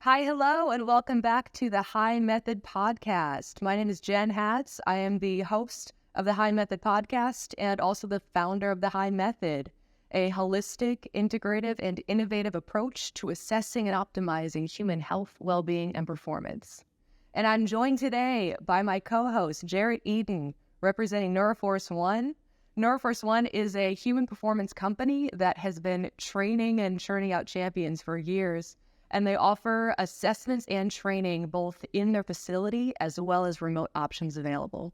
Hi, hello, and welcome back to the HII Method podcast. My name is Jen Hatz. I am the host of the HII Method podcast and also the founder of the HII Method, a holistic, integrative, and innovative approach to assessing and optimizing human health, well-being, and performance. And I'm joined today by my co-host, Jarret Eden, representing Neuroforce One. Neuroforce One is a human performance company that has been training and churning out champions for years. And they offer assessments and training both in their facility as well as remote options available.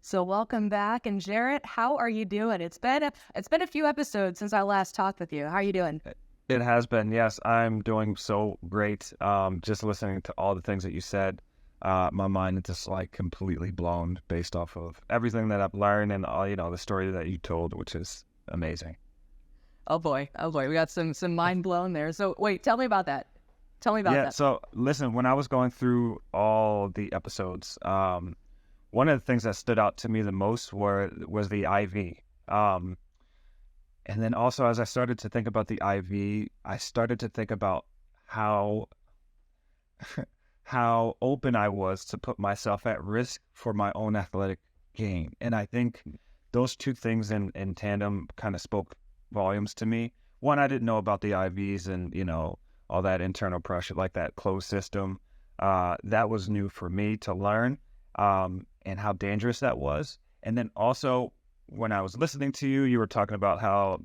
So welcome back. And Jarret, how are you doing? It's been a few episodes since I last talked with you. How are you doing? It has been, yes. I'm doing so great. Just listening to all the things that you said, my mind is just like completely blown based off of everything that I've learned and all, the story that you told, which is amazing. Oh boy, we got some mind blown there. So wait, tell me about that. Yeah, so listen, when I was going through all the episodes, one of the things that stood out to me the most was the IV. And then also as I started to think about the IV, I started to think about how how open I was to put myself at risk for my own athletic gain. And I think those two things in tandem kind of spoke volumes to me. One, I didn't know about the IVs and, all that internal pressure, like that closed system. That was new for me to learn, and how dangerous that was. And then also when I was listening to you, you were talking about how,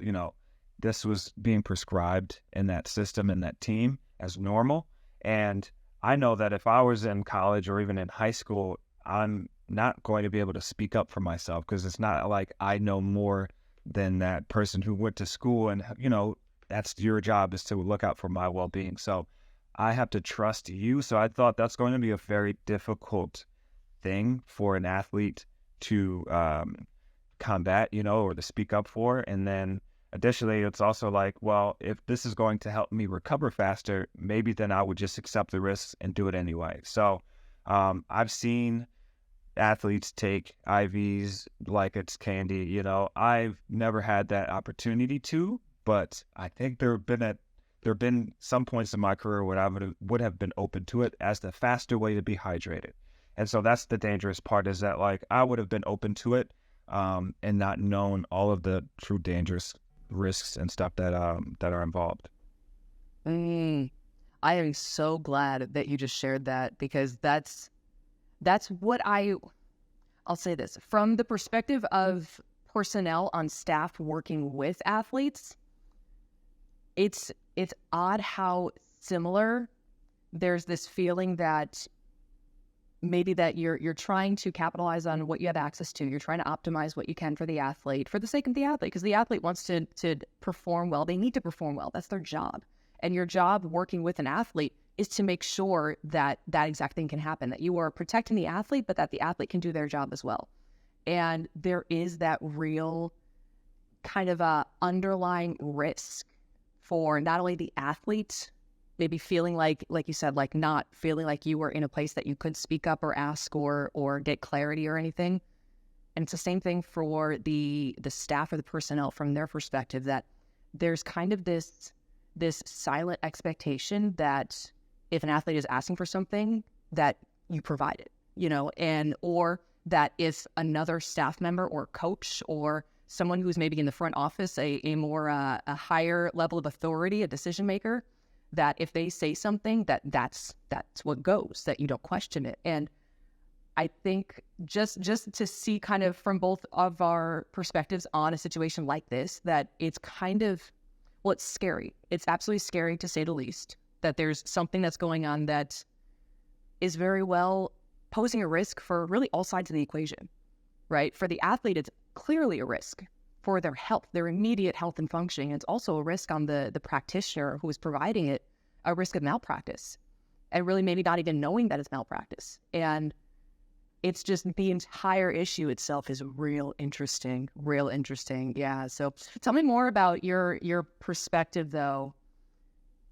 this was being prescribed in that system and that team as normal. And I know that if I was in college or even in high school, I'm not going to be able to speak up for myself because it's not like I know more than that person who went to school and, that's your job is to look out for my well-being. So I have to trust you. So I thought that's going to be a very difficult thing for an athlete to combat, or to speak up for. And then additionally, it's also like, well, if this is going to help me recover faster, maybe then I would just accept the risks and do it anyway. So I've seen athletes take IVs like it's candy. I've never had that opportunity to, but I think there have been some points in my career where I would have been open to it as the faster way to be hydrated. And so that's the dangerous part, is that like I would have been open to it and not known all of the true dangerous risks and stuff that are involved. I am so glad that you just shared that, because that's what I'll say this from the perspective of personnel on staff working with athletes. It's odd how similar there's this feeling that maybe that you're trying to capitalize on what you have access to. You're trying to optimize what you can for the athlete, for the sake of the athlete, because the athlete wants to perform well. They need to perform well. That's their job. And your job working with an athlete is to make sure that that exact thing can happen, that you are protecting the athlete, but that the athlete can do their job as well. And there is that real kind of underlying risk for not only the athlete, maybe feeling like you said, like not feeling like you were in a place that you could speak up or ask or get clarity or anything. And it's the same thing for the staff or the personnel from their perspective, that there's kind of this silent expectation that if an athlete is asking for something, that you provide it, and or that if another staff member or coach or someone who's maybe in the front office, a more a higher level of authority, a decision maker, that if they say something, that's what goes, that you don't question it. And I think just to see kind of from both of our perspectives on a situation like this, that it's kind of, well, it's scary. It's absolutely scary, to say the least, that there's something that's going on that is very well posing a risk for really all sides of the equation, right? For the athlete, it's clearly a risk for their health, their immediate health and functioning. It's also a risk on the practitioner who is providing it, a risk of malpractice, and really maybe not even knowing that it's malpractice. And it's just the entire issue itself is real interesting. Yeah. So tell me more about your perspective, though,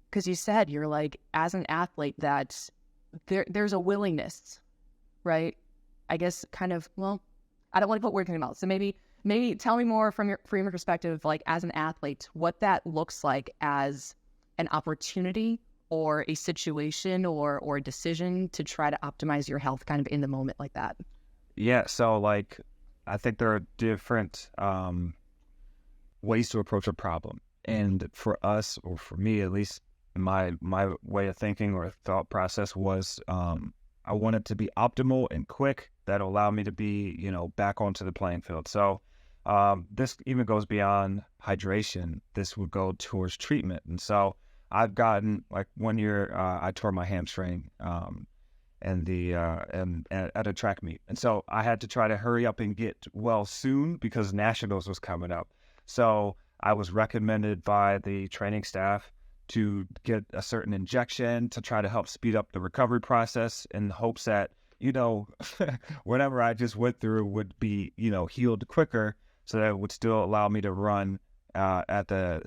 because you said you're like, as an athlete, that there's a willingness, right? I guess kind of, well, I don't want to put words in your mouth. So maybe maybe tell me more from your perspective, like as an athlete, what that looks like as an opportunity or a situation or a decision to try to optimize your health kind of in the moment like that. Yeah, so like I think there are different ways to approach a problem. And for us, or for me at least, my way of thinking or thought process was I wanted to be optimal and quick. That'll allow me to be, back onto the playing field. So this even goes beyond hydration. This would go towards treatment. And so I've gotten, like, 1 year I tore my hamstring and at a track meet. And so I had to try to hurry up and get well soon because nationals was coming up. So I was recommended by the training staff to get a certain injection to try to help speed up the recovery process in hopes that, whatever I just went through would be, healed quicker, so that it would still allow me to run at the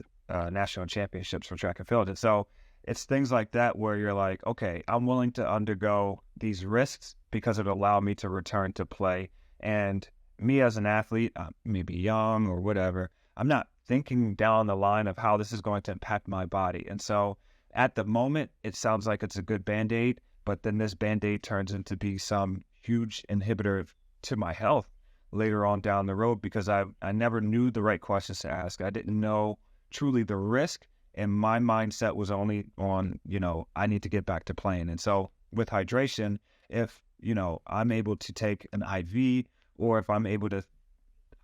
national championships for track and field. And so it's things like that where you're like, okay, I'm willing to undergo these risks because it'll allow me to return to play. And me as an athlete, maybe young or whatever, I'm not thinking down the line of how this is going to impact my body. And so at the moment, it sounds like it's a good Band-Aid, but then this Band-Aid turns into be some huge inhibitor to my health later on down the road because I never knew the right questions to ask. I didn't know truly the risk, and my mindset was only on, I need to get back to playing. And so with hydration, if, I'm able to take an IV, or if I'm able to,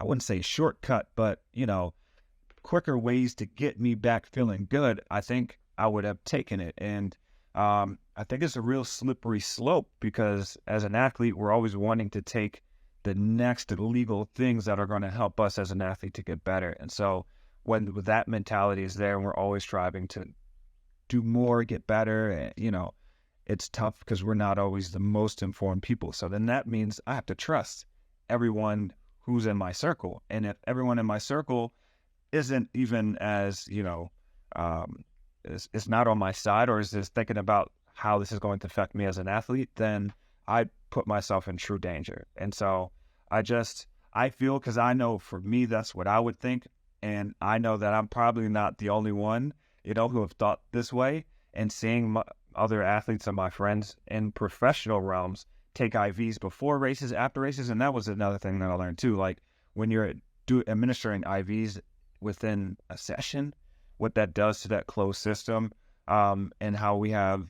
I wouldn't say shortcut, but, quicker ways to get me back feeling good, I think I would have taken it. And I think it's a real slippery slope because as an athlete, we're always wanting to take the next legal things that are going to help us as an athlete to get better. And so when that mentality is there and we're always striving to do more, get better, it's tough because we're not always the most informed people. So then that means I have to trust everyone who's in my circle. And if everyone in my circle isn't even as, is not on my side or is just thinking about how this is going to affect me as an athlete, then I put myself in true danger. And so I feel, because I know for me, that's what I would think. And I know that I'm probably not the only one, who have thought this way. And seeing other athletes and my friends in professional realms take IVs before races, after races. And that was another thing that I learned too. Like when you're administering IVs within a session, what that does to that closed system, and how we have,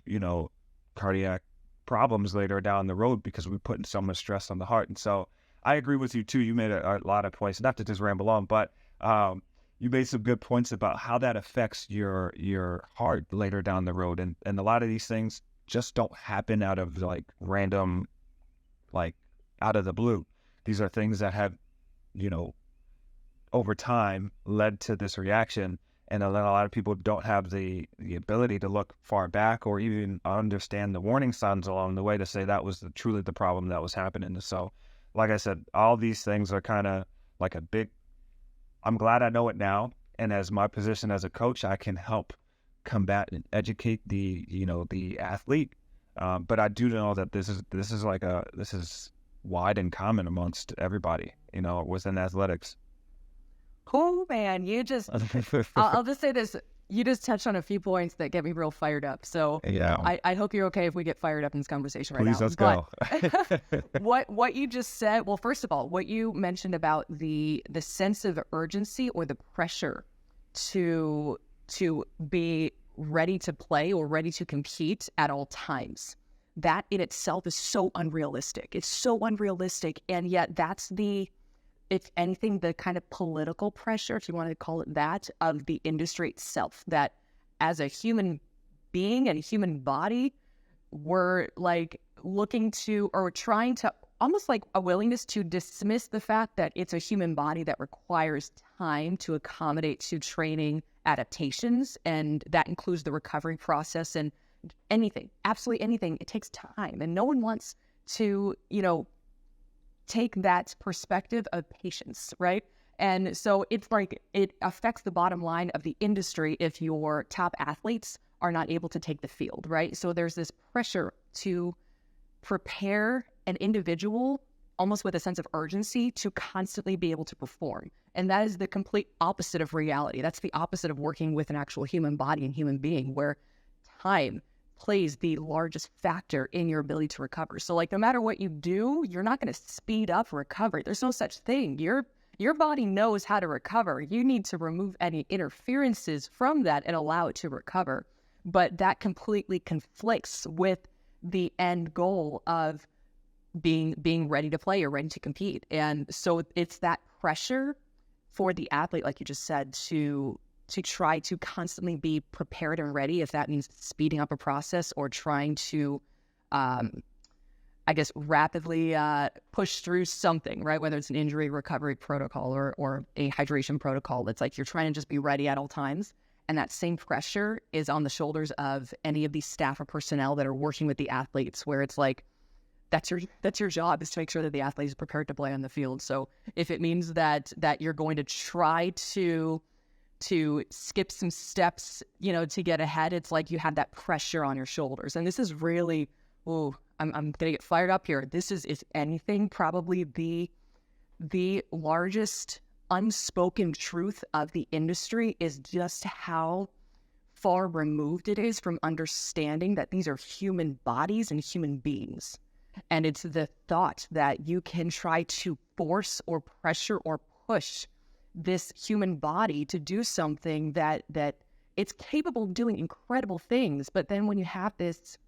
cardiac problems later down the road because we're putting so much stress on the heart. And so I agree with you too. You made a lot of points, not to just ramble on, but you made some good points about how that affects your heart later down the road. And a lot of these things just don't happen out of like random, like out of the blue. These are things that have, over time led to this reaction. And a lot of people don't have the ability to look far back or even understand the warning signs along the way to say that was truly the problem that was happening. So, like I said, all these things are kind of like I'm glad I know it now. And as my position as a coach, I can help combat and educate the athlete. But I do know that this is wide and common amongst everybody, within athletics. Cool, man. I'll just say this. You just touched on a few points that get me real fired up. So Yeah. I hope you're okay if we get fired up in this conversation right Please, now. let's go. What you just said, well, first of all, what you mentioned about the sense of urgency or the pressure to be ready to play or ready to compete at all times. That in itself is so unrealistic. It's so unrealistic. And yet that's if anything, the kind of political pressure, if you want to call it that, of the industry itself, that as a human being and a human body, we're like looking to or trying to almost like a willingness to dismiss the fact that it's a human body that requires time to accommodate to training adaptations. And that includes the recovery process and anything, absolutely anything. It takes time. And no one wants to, take that perspective of patience, right? And so it's like it affects the bottom line of the industry if your top athletes are not able to take the field, right? So there's this pressure to prepare an individual almost with a sense of urgency to constantly be able to perform. And that is the complete opposite of reality. That's the opposite of working with an actual human body and human being, where time plays the largest factor in your ability to recover. So like, no matter what you do, you're not going to speed up recovery. There's no such thing. Your body knows how to recover. You need to remove any interferences from that and allow it to recover. But that completely conflicts with the end goal of being ready to play or ready to compete. And so it's that pressure for the athlete, like you just said, to try to constantly be prepared and ready, if that means speeding up a process or trying to, I guess, rapidly push through something, right? Whether it's an injury recovery protocol or a hydration protocol. It's like you're trying to just be ready at all times. And that same pressure is on the shoulders of any of these staff or personnel that are working with the athletes, where it's like, that's your job, is to make sure that the athlete is prepared to play on the field. So if it means that you're going to try to skip some steps, to get ahead, it's like you have that pressure on your shoulders. And this is really, I'm going to get fired up here. This is, if anything, probably the largest unspoken truth of the industry, is just how far removed it is from understanding that these are human bodies and human beings. And it's the thought that you can try to force or pressure or push this human body to do something that it's capable of doing incredible things. But then when you have this,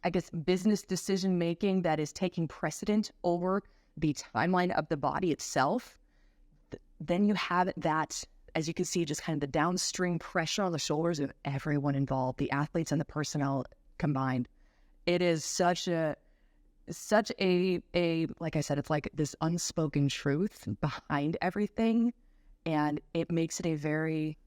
I guess, business decision making that is taking precedent over the timeline of the body itself, then you have that, as you can see, just kind of the downstream pressure on the shoulders of everyone involved, the athletes and the personnel combined. It is such a, like I said, it's like this unspoken truth behind everything. And it makes it a very,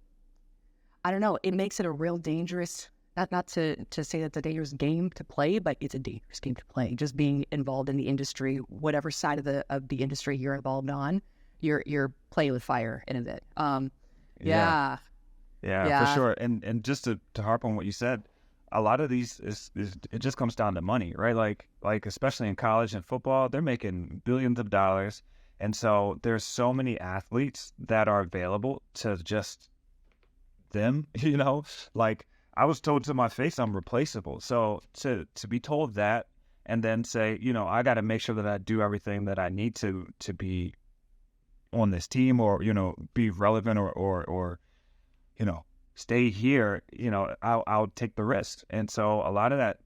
it makes it a real dangerous, not to say that's a dangerous game to play, but it's a dangerous game to play. Just being involved in the industry, whatever side of the industry you're involved on, you're playing with fire in a bit. Yeah, for sure. And just to harp on what you said, a lot of these it just comes down to money, right? Like especially in college and football, they're making billions of dollars. And so there's so many athletes that are available to just them, like I was told to my face, I'm replaceable. So to be told that, and then say, I got to make sure that I do everything that I need to be on this team, or, be relevant, or stay here, I'll take the risk. And so a lot of that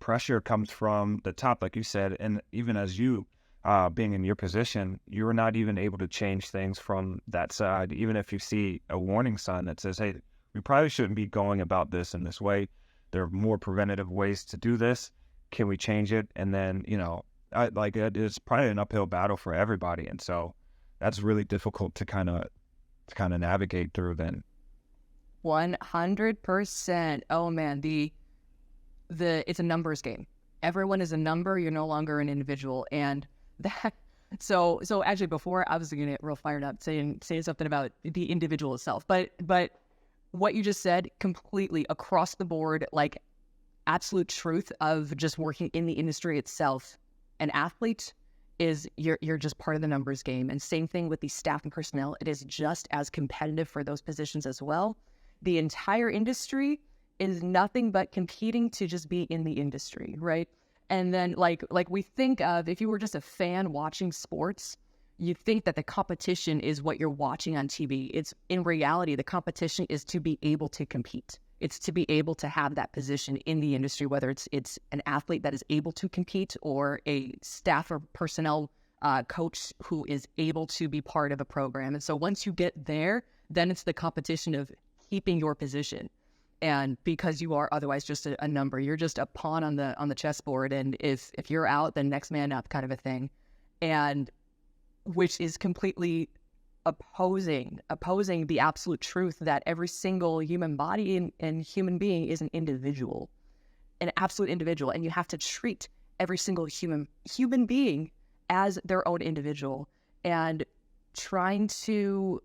pressure comes from the top, like you said, and even as you being in your position, you're not even able to change things from that side. Even if you see a warning sign that says, hey, we probably shouldn't be going about this in this way. There are more preventative ways to do this. Can we change it? And then, it's probably an uphill battle for everybody. And so that's really difficult to kind of navigate through then. 100%. Oh man, it's a numbers game. Everyone is a number. You're no longer an individual. And that, so actually before I was going to get real fired up saying something about the individual itself, but what you just said, completely across the board, like absolute truth of just working in the industry itself. An athlete is you're just part of the numbers game. And same thing with the staff and personnel. It is just as competitive for those positions as well. The entire industry is nothing but competing to just be in the industry, right? And then like we think of, if you were just a fan watching sports, you think that the competition is what you're watching on TV. It's in reality, the competition is to be able to compete. It's to be able to have that position in the industry, whether it's an athlete that is able to compete or a staff or personnel coach who is able to be part of a program. And so once you get there, then it's the competition of keeping your position. And because you are otherwise just a number, you're just a pawn on the chessboard. And if you're out, then next man up kind of a thing. And which is completely opposing the absolute truth that every single human body and human being is an individual, an absolute individual. And you have to treat every single human being as their own individual, and trying to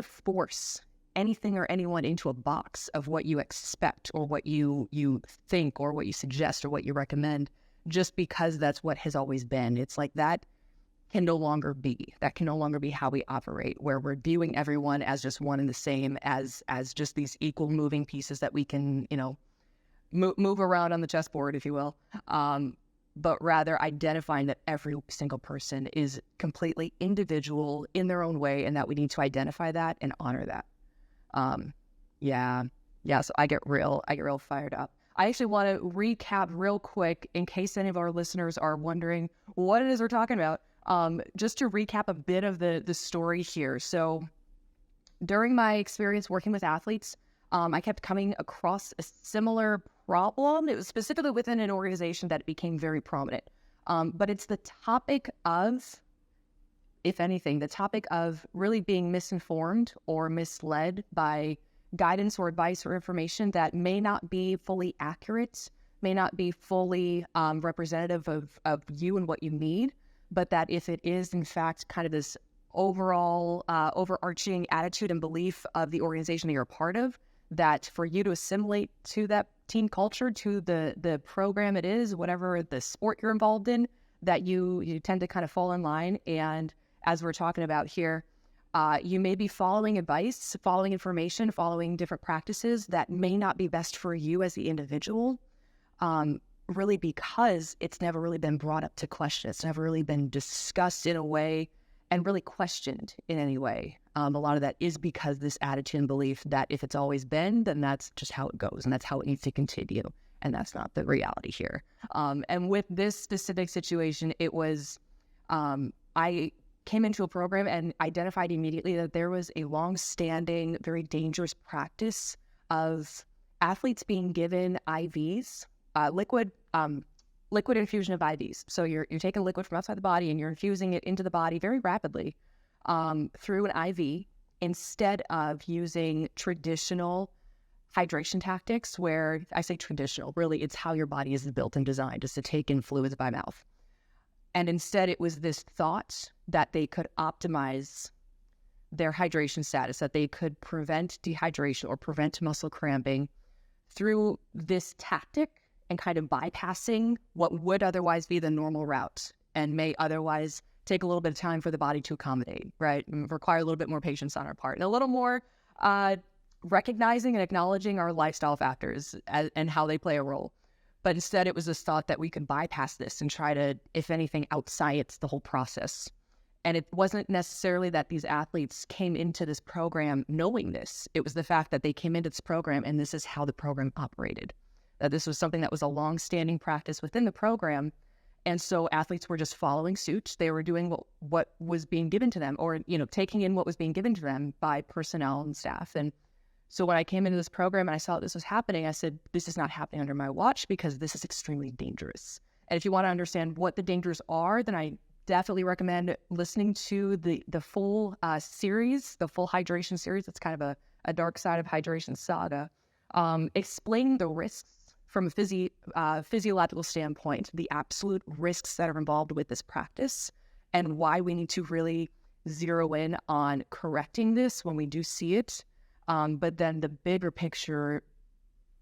force anything or anyone into a box of what you expect or what you think or what you suggest or what you recommend, just because that's what has always been. It's like that can no longer be. That can no longer be how we operate, where we're viewing everyone as just one and the same, as just these equal moving pieces that we can, move around on the chessboard, if you will. But rather identifying that every single person is completely individual in their own way, and that we need to identify that and honor that. Yeah. So I get real fired up. I actually want to recap real quick in case any of our listeners are wondering what it is we're talking about. Just to recap a bit of the story here. So during my experience working with athletes, I kept coming across a similar problem. It was specifically within an organization that became very prominent. But it's the topic of, if anything, the topic of really being misinformed or misled by guidance or advice or information that may not be fully accurate, may not be fully representative of you and what you need, but that if it is, in fact, kind of this overall overarching attitude and belief of the organization that you're a part of, that for you to assimilate to that team culture, to the program it is, whatever the sport you're involved in, that you tend to kind of fall in line. And as we're talking about here, you may be following advice, following information, following different practices that may not be best for you as the individual, really because it's never really been brought up to question. It's never really been discussed in a way and really questioned in any way. A lot of that is because this attitude and belief that if it's always been, then that's just how it goes and that's how it needs to continue. And that's not the reality here. And with this specific situation, it was, I came into a program and identified immediately that there was a long-standing, very dangerous practice of athletes being given IVs, liquid infusion of IVs. So you're taking liquid from outside the body and you're infusing it into the body very rapidly through an IV, instead of using traditional hydration tactics, where I say traditional, really it's how your body is built and designed, is to take in fluids by mouth. And instead it was this thought that they could optimize their hydration status, that they could prevent dehydration or prevent muscle cramping through this tactic, and kind of bypassing what would otherwise be the normal route and may otherwise take a little bit of time for the body to accommodate, right? And require a little bit more patience on our part and a little more recognizing and acknowledging our lifestyle factors and how they play a role. But instead, it was this thought that we could bypass this and try to, if anything, out-science the whole process. And it wasn't necessarily that these athletes came into this program knowing this. It was the fact that they came into this program and this is how the program operated. That this was something that was a long-standing practice within the program. And so athletes were just following suit. They were doing what was being given to them, or, taking in what was being given to them by personnel and staff. And so when I came into this program and I saw this was happening, I said, this is not happening under my watch because this is extremely dangerous. And if you want to understand what the dangers are, then I definitely recommend listening to the full series, the full hydration series. It's kind of a dark side of hydration saga, explaining the risks from a physiological standpoint, the absolute risks that are involved with this practice, and why we need to really zero in on correcting this when we do see it. But then the bigger picture,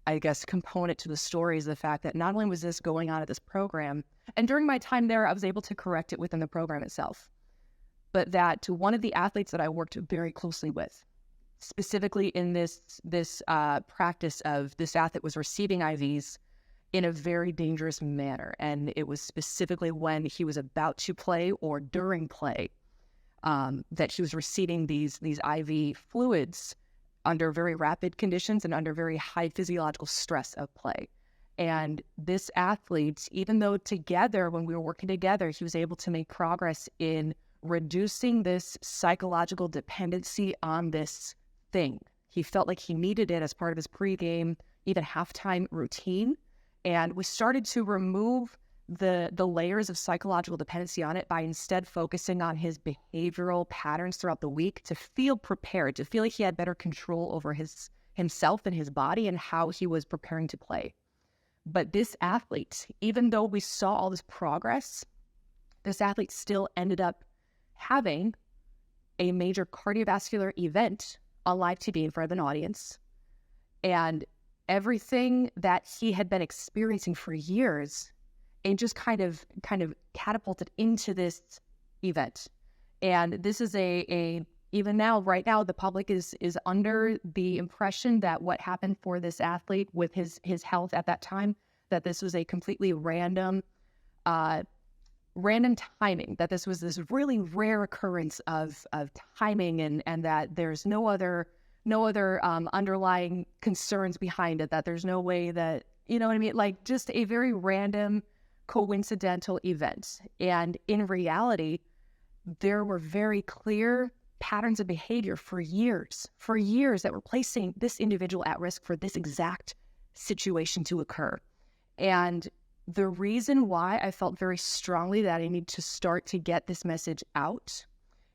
I guess, component to the story is the fact that not only was this going on at this program, and during my time there, I was able to correct it within the program itself, but that to one of the athletes that I worked very closely with, specifically in this practice of this athlete was receiving IVs in a very dangerous manner. And it was specifically when he was about to play or during play that he was receiving these IV fluids under very rapid conditions and under very high physiological stress of play. And this athlete, even though together, when we were working together, he was able to make progress in reducing this psychological dependency on this thing. He felt like he needed it as part of his pregame, even halftime routine. And we started to remove the layers of psychological dependency on it by instead focusing on his behavioral patterns throughout the week to feel prepared, to feel like he had better control over himself and his body and how he was preparing to play. But this athlete, even though we saw all this progress, this athlete still ended up having a major cardiovascular event on live TV in front of an audience. And everything that he had been experiencing for years, and just kind of catapulted into this event. And this is even now, right now, the public is under the impression that what happened for this athlete with his health at that time, that this was a completely random timing, that this was this really rare occurrence of timing, and that there's no other underlying concerns behind it, that there's no way that, you know what I mean? Like, just a very random, coincidental event. And in reality, there were very clear patterns of behavior for years that were placing this individual at risk for this exact situation to occur. And the reason why I felt very strongly that I need to start to get this message out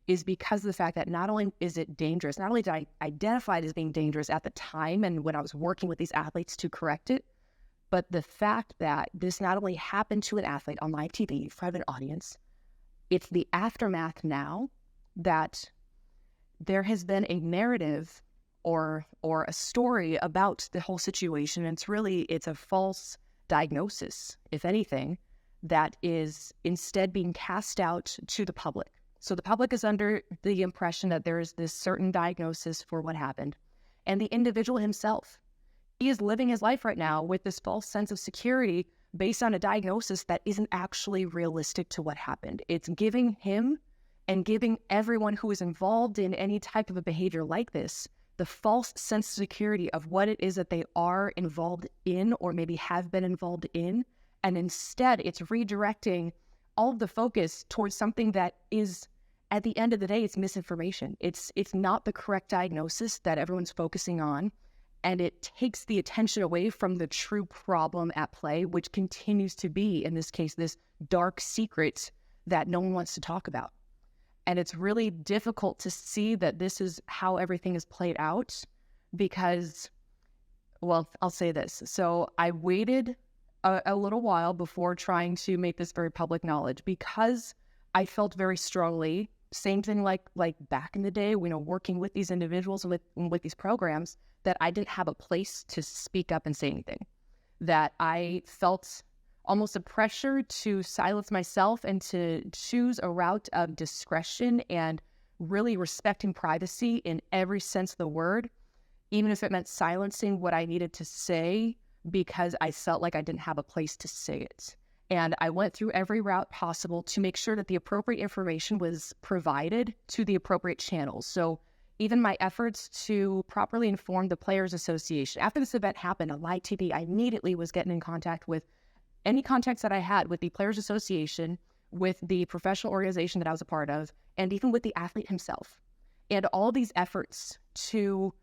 is because of the fact that not only is it dangerous, not only did I identify it as being dangerous at the time and when I was working with these athletes to correct it, but the fact that this not only happened to an athlete on live TV in front of an audience, it's the aftermath now that there has been a narrative or a story about the whole situation. And it's a false diagnosis, if anything, that is instead being cast out to the public. So the public is under the impression that there is this certain diagnosis for what happened. And the individual himself, he is living his life right now with this false sense of security based on a diagnosis that isn't actually realistic to what happened. It's giving him and giving everyone who is involved in any type of a behavior like this the false sense of security of what it is that they are involved in or maybe have been involved in. And instead, it's redirecting all of the focus towards something that is, at the end of the day, it's misinformation. It's not the correct diagnosis that everyone's focusing on. And it takes the attention away from the true problem at play, which continues to be, in this case, this dark secret that no one wants to talk about. And it's really difficult to see that this is how everything is played out because, well, I'll say this. So I waited a little while before trying to make this very public knowledge because I felt very strongly, same thing like back in the day, working with these individuals and with these programs, that I didn't have a place to speak up and say anything, that I felt almost a pressure to silence myself and to choose a route of discretion and really respecting privacy in every sense of the word, even if it meant silencing what I needed to say because I felt like I didn't have a place to say it. And I went through every route possible to make sure that the appropriate information was provided to the appropriate channels. So even my efforts to properly inform the Players Association. After this event happened on live TV, I immediately was getting in contact with any contacts that I had with the Players Association, with the professional organization that I was a part of, and even with the athlete himself. And all these efforts to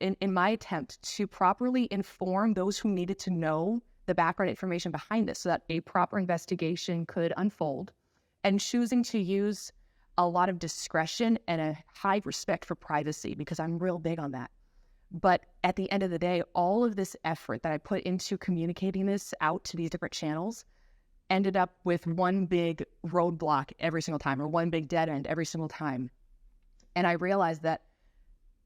in my attempt to properly inform those who needed to know the background information behind this so that a proper investigation could unfold, and choosing to use a lot of discretion and a high respect for privacy, because I'm real big on that. But at the end of the day, all of this effort that I put into communicating this out to these different channels ended up with one big roadblock every single time, or one big dead end every single time. And I realized that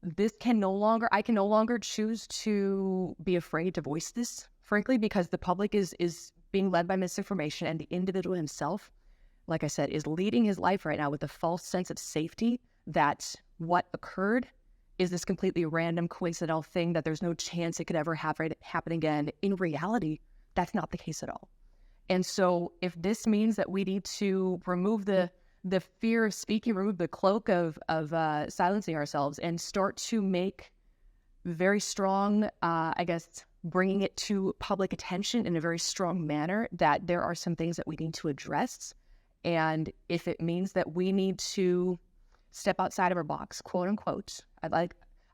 I can no longer choose to be afraid to voice this, frankly, because the public is being led by misinformation, and the individual himself, like I said, is leading his life right now with a false sense of safety that what occurred is this completely random, coincidental thing that there's no chance it could ever happen again. In reality, that's not the case at all. And so if this means that we need to remove the fear of speaking, remove the cloak of silencing ourselves, and start to make very strong, bringing it to public attention in a very strong manner, that there are some things that we need to address. And if it means that we need to step outside of our box, quote unquote,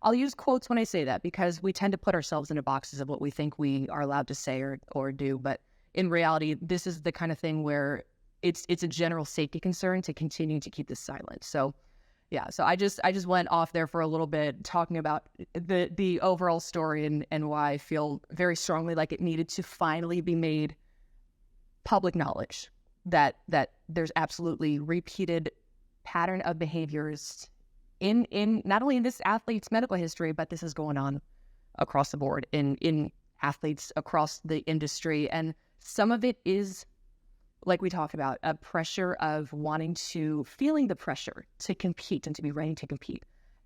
I'll use quotes when I say that, because we tend to put ourselves into boxes of what we think we are allowed to say or do. But in reality, this is the kind of thing where it's a general safety concern to continue to keep this silent. So yeah, so I just went off there for a little bit talking about the overall story and why I feel very strongly like it needed to finally be made public knowledge that there's absolutely repeated pattern of behaviors in not only in this athlete's medical history, but this is going on across the board in athletes across the industry. And some of it is like we talked about, a pressure of feeling the pressure to compete and to be ready to compete.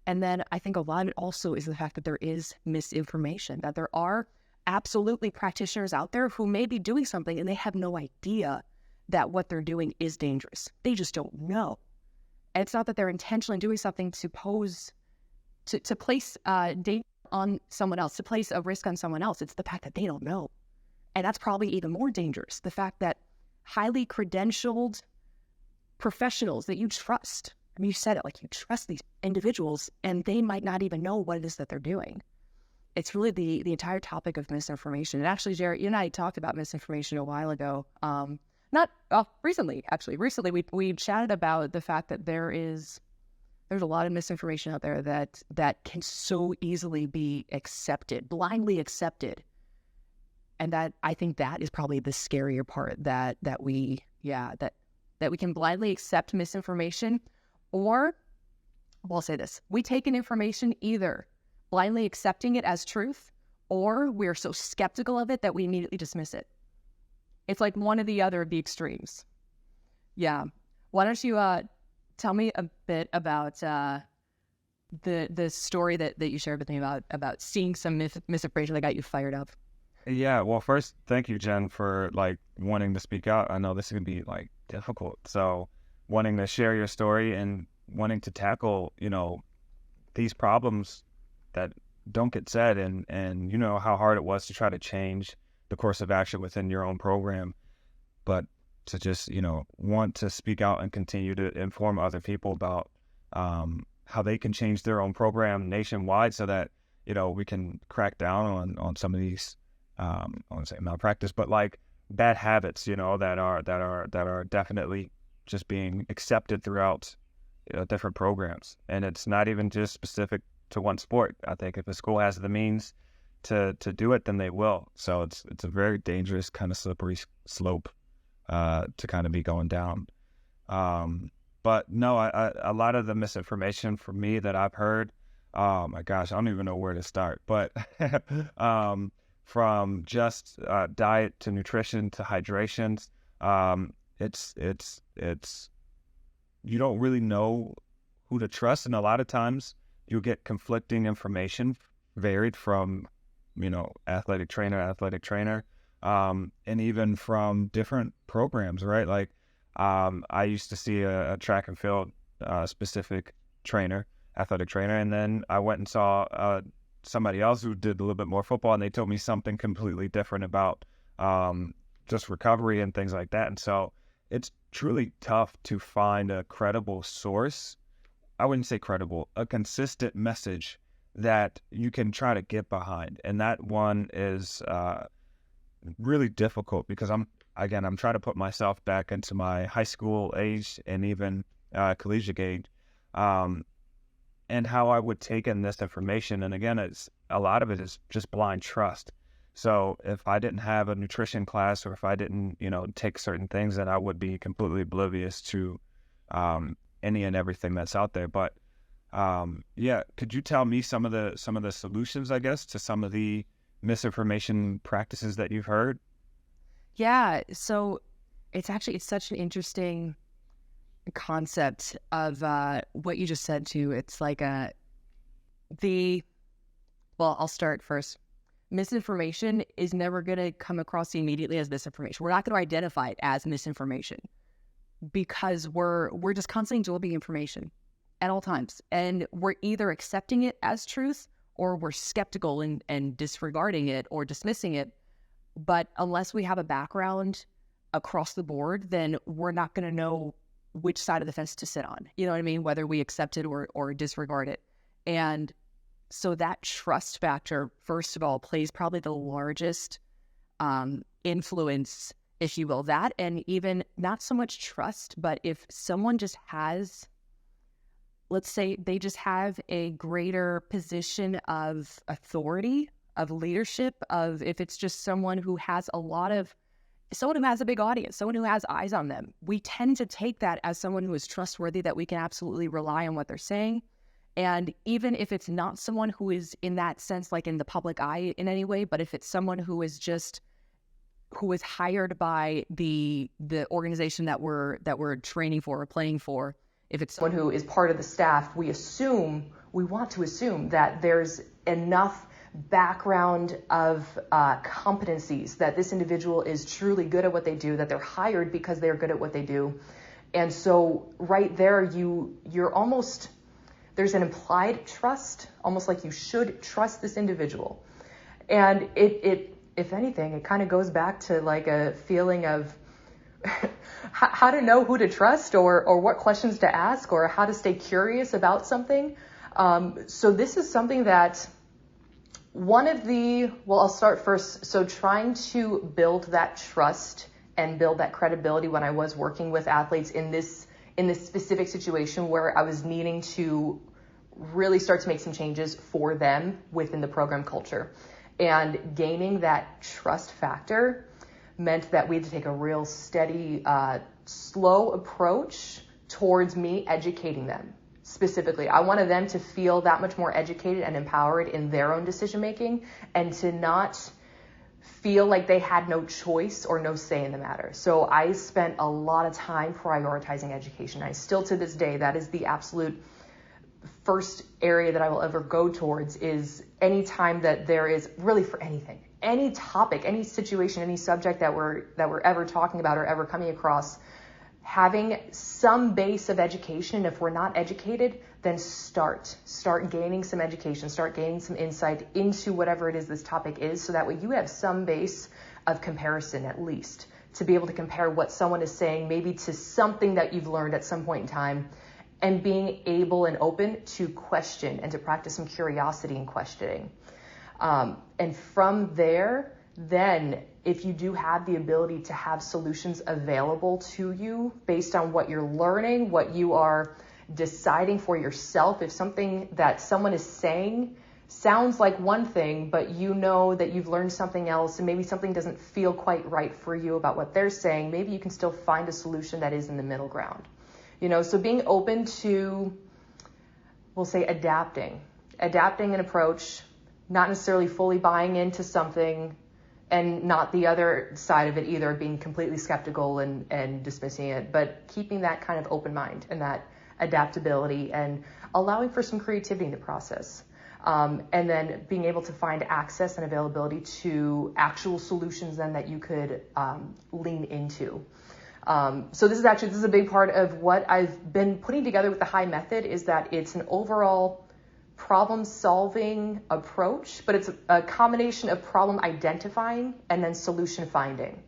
And then I think a lot of it also is the fact that there is misinformation, that there are absolutely practitioners out there who may be doing something and they have no idea that what they're doing is dangerous. They just don't know. And it's not that they're intentionally doing something to place danger on someone else, to place a risk on someone else. It's the fact that they don't know. And that's probably even more dangerous. The fact that highly credentialed professionals that you trust, I mean, you said it, like you trust these individuals and they might not even know what it is that they're doing. It's really the entire topic of misinformation. And actually, Jarret, you and I talked about misinformation a while ago. Recently, actually. Recently, we chatted about the fact that there's a lot of misinformation out there that can so easily be accepted, blindly accepted. And that, I think that is probably the scarier part, that we can blindly accept misinformation, or, well, I'll say this, we take an information either blindly accepting it as truth, or we're so skeptical of it that we immediately dismiss it. It's like one or the other of the extremes. Yeah. Why don't you tell me a bit about the story that you shared with me about seeing some misinformation that got you fired up? Yeah, well, first, thank you, Jen, for like wanting to speak out. I know this can be like difficult. So wanting to share your story and wanting to tackle, these problems that don't get said, and how hard it was to try to change the course of action within your own program, but to just, want to speak out and continue to inform other people about how they can change their own program nationwide so that, we can crack down on some of these I want to say malpractice, but like bad habits, that are definitely just being accepted throughout different programs. And it's not even just specific to one sport. I think if a school has the means to do it, then they will. So it's a very dangerous kind of slippery slope to kind of be going down. But no, a lot of the misinformation for me that I've heard, oh my gosh, I don't even know where to start. But from just diet to nutrition to hydration, it's you don't really know who to trust, and a lot of times you get conflicting information, varied from athletic trainer, and even from different programs, right? Like I used to see a track and field specific athletic trainer, and then I went and saw somebody else who did a little bit more football, and they told me something completely different about just recovery and things like that. And so it's truly tough to find a credible source. I wouldn't say credible, a consistent message that you can try to get behind. And that one is really difficult because I'm trying to put myself back into my high school age and even collegiate age, and how I would take in this information. And again, a lot of it is just blind trust. So if I didn't have a nutrition class, or if I didn't, take certain things, then I would be completely oblivious to any and everything that's out there. But could you tell me some of the solutions, I guess, to some of the misinformation practices that you've heard? Yeah, so it's such an interesting concept of what you just said too. It's like I'll start first. Misinformation is never going to come across immediately as misinformation. We're not going to identify it as misinformation because we're just constantly absorbing information at all times, and we're either accepting it as truth or we're skeptical and disregarding it or dismissing it. But unless we have a background across the board, then we're not going to know which side of the fence to sit on. You know what I mean? Whether we accept it or disregard it. And so that trust factor, first of all, plays probably the largest influence, if you will. That, and even not so much trust, but if someone just has, let's say they just have a greater position of authority, of leadership, of if it's just someone who has someone who has a big audience, someone who has eyes on them, we tend to take that as someone who is trustworthy, that we can absolutely rely on what they're saying. And even if it's not someone who is in that sense, like in the public eye in any way, but if it's someone who is just who was hired by the organization that we're training for or playing for, if it's someone who is part of the staff, we want to assume that there's enough background of competencies that this individual is truly good at what they do, that they're hired because they're good at what they do. And so right there, you're almost, there's an implied trust, almost like you should trust this individual. And it if anything, it kind of goes back to like a feeling of how to know who to trust or what questions to ask or how to stay curious about something. So this is something that I'll start first. So trying to build that trust and build that credibility when I was working with athletes in this specific situation where I was needing to really start to make some changes for them within the program culture. And gaining that trust factor meant that we had to take a real steady, slow approach towards me educating them. Specifically, I wanted them to feel that much more educated and empowered in their own decision making and to not feel like they had no choice or no say in the matter. So I spent a lot of time prioritizing education. I still to this day, that is the absolute first area that I will ever go towards, is any time that there is really for anything, any topic, any situation, any subject that we're ever talking about or ever coming across, having some base of education. If we're not educated, then start gaining some education, start gaining some insight into whatever it is this topic is, so that way you have some base of comparison at least to be able to compare what someone is saying maybe to something that you've learned at some point in time, and being able and open to question and to practice some curiosity in questioning. And from there, then if you do have the ability to have solutions available to you based on what you're learning, what you are deciding for yourself, if something that someone is saying sounds like one thing, but you know that you've learned something else and maybe something doesn't feel quite right for you about what they're saying, maybe you can still find a solution that is in the middle ground. So being open to, we'll say, adapting an approach, not necessarily fully buying into something and not the other side of it either, being completely skeptical and dismissing it, but keeping that kind of open mind and that adaptability and allowing for some creativity in the process. And then being able to find access and availability to actual solutions then that you could lean into. So this is a big part of what I've been putting together with the HII Method, is that it's an overall problem solving approach, but it's a combination of problem identifying and then solution finding.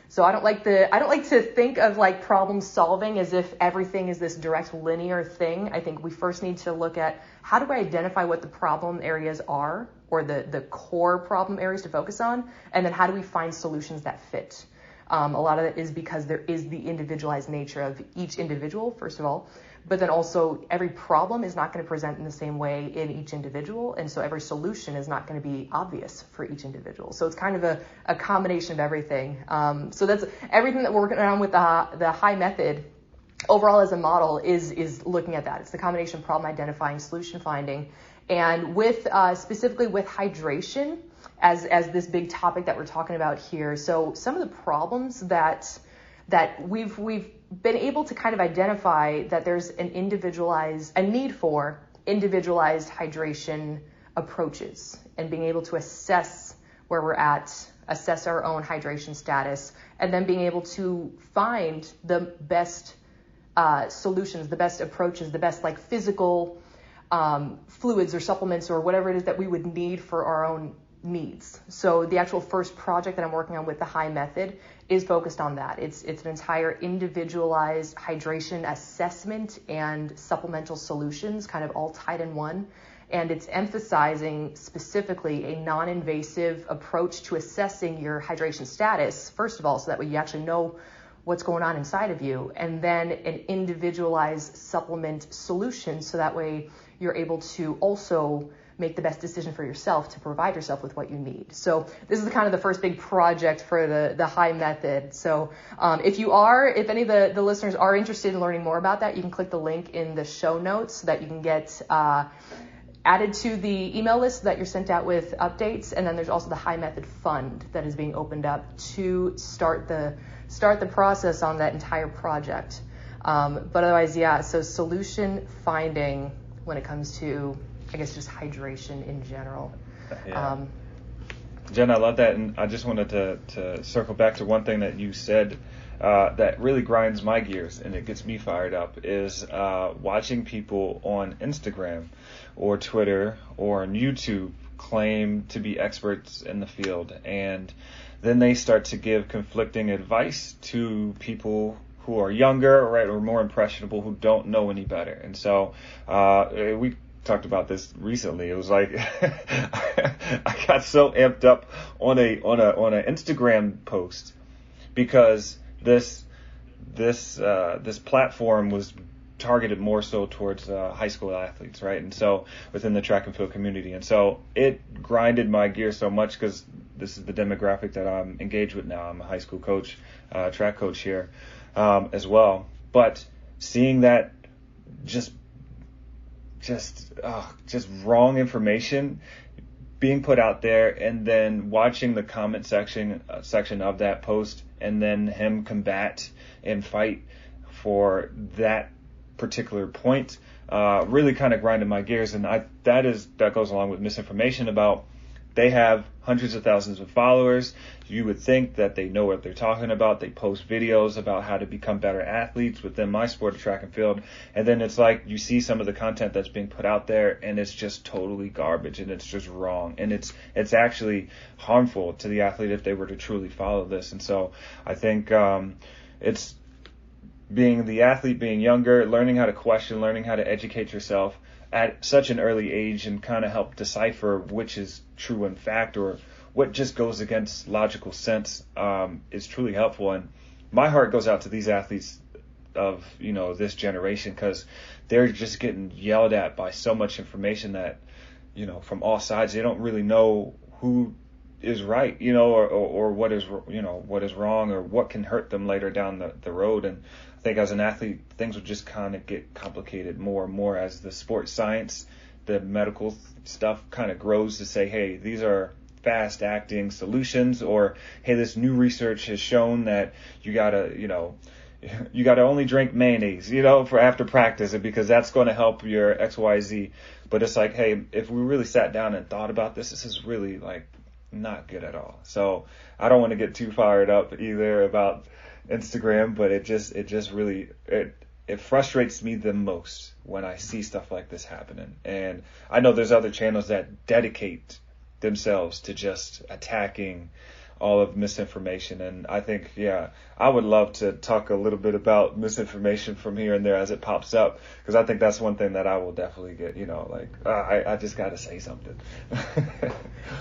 So I don't like to think of like problem solving as if everything is this direct linear thing. I think we first need to look at how do I identify what the problem areas are, or the core problem areas to focus on, and then how do we find solutions that fit. A lot of it is because there is the individualized nature of each individual, first of all, but then also every problem is not going to present in the same way in each individual, and so every solution is not going to be obvious for each individual. So it's kind of a combination of everything. So that's everything that we're working on with the HII Method overall as a model is looking at that. It's the combination of problem identifying, solution finding, and with specifically with hydration as this big topic that we're talking about here. So some of the problems that we've been able to kind of identify, that there's a need for individualized hydration approaches, and being able to assess where we're at, assess our own hydration status, and then being able to find the best solutions, the best approaches, the best like physical fluids or supplements or whatever it is that we would need for our own needs. So the actual first project that I'm working on with the HII Method is focused on that. It's an entire individualized hydration assessment and supplemental solutions, kind of all tied in one. And it's emphasizing specifically a non-invasive approach to assessing your hydration status, first of all, so that way you actually know what's going on inside of you, and then an individualized supplement solution, so that way you're able to also make the best decision for yourself to provide yourself with what you need. So this is kind of the first big project for the HII Method. So if any of the listeners are interested in learning more about that, you can click the link in the show notes so that you can get added to the email list that you're sent out with updates. And then there's also the HII Method fund that is being opened up to start the process on that entire project. But otherwise, yeah, so solution finding when it comes to, I guess, just hydration in general. Yeah. Jen, I love that. And I just wanted to circle back to one thing that you said that really grinds my gears and it gets me fired up is watching people on Instagram or Twitter or on YouTube claim to be experts in the field. And then they start to give conflicting advice to people who are younger, right, or more impressionable, who don't know any better. And so we talked about this recently. It was like I got so amped up on an Instagram post because this platform was targeted more so towards high school athletes, right? And so within the track and field community. And so it grinded my gears so much because this is the demographic that I'm engaged with now. I'm a high school coach, track coach here as well. But seeing that just wrong information being put out there, and then watching the comment section of that post, and then him combat and fight for that particular point, really kind of grinded my gears. And that goes along with misinformation about they have hundreds of thousands of followers. You would think that they know what they're talking about. They post videos about how to become better athletes within my sport of track and field. And then it's like you see some of the content that's being put out there and it's just totally garbage and it's just wrong. And it's actually harmful to the athlete if they were to truly follow this. And so I think it's being the athlete, being younger, learning how to question, learning how to educate yourself at such an early age and kind of help decipher which is true in fact or what just goes against logical sense is truly helpful. And my heart goes out to these athletes of, this generation, because they're just getting yelled at by so much information that, from all sides, they don't really know who is right, or what is, what is wrong or what can hurt them later down the road. And I think as an athlete, things would just kind of get complicated more and more as the sports science, the medical stuff kind of grows to say, hey, these are fast acting solutions, or hey, this new research has shown that you gotta only drink mayonnaise, for after practice because that's going to help your XYZ. But it's like, hey, if we really sat down and thought about this is really like not good at all. So I don't want to get too fired up either about Instagram, but it just really it frustrates me the most when I see stuff like this happening. And I know there's other channels that dedicate themselves to just attacking all of misinformation. And I think, I would love to talk a little bit about misinformation from here and there as it pops up, because I think that's one thing that I will definitely get, I just got to say something.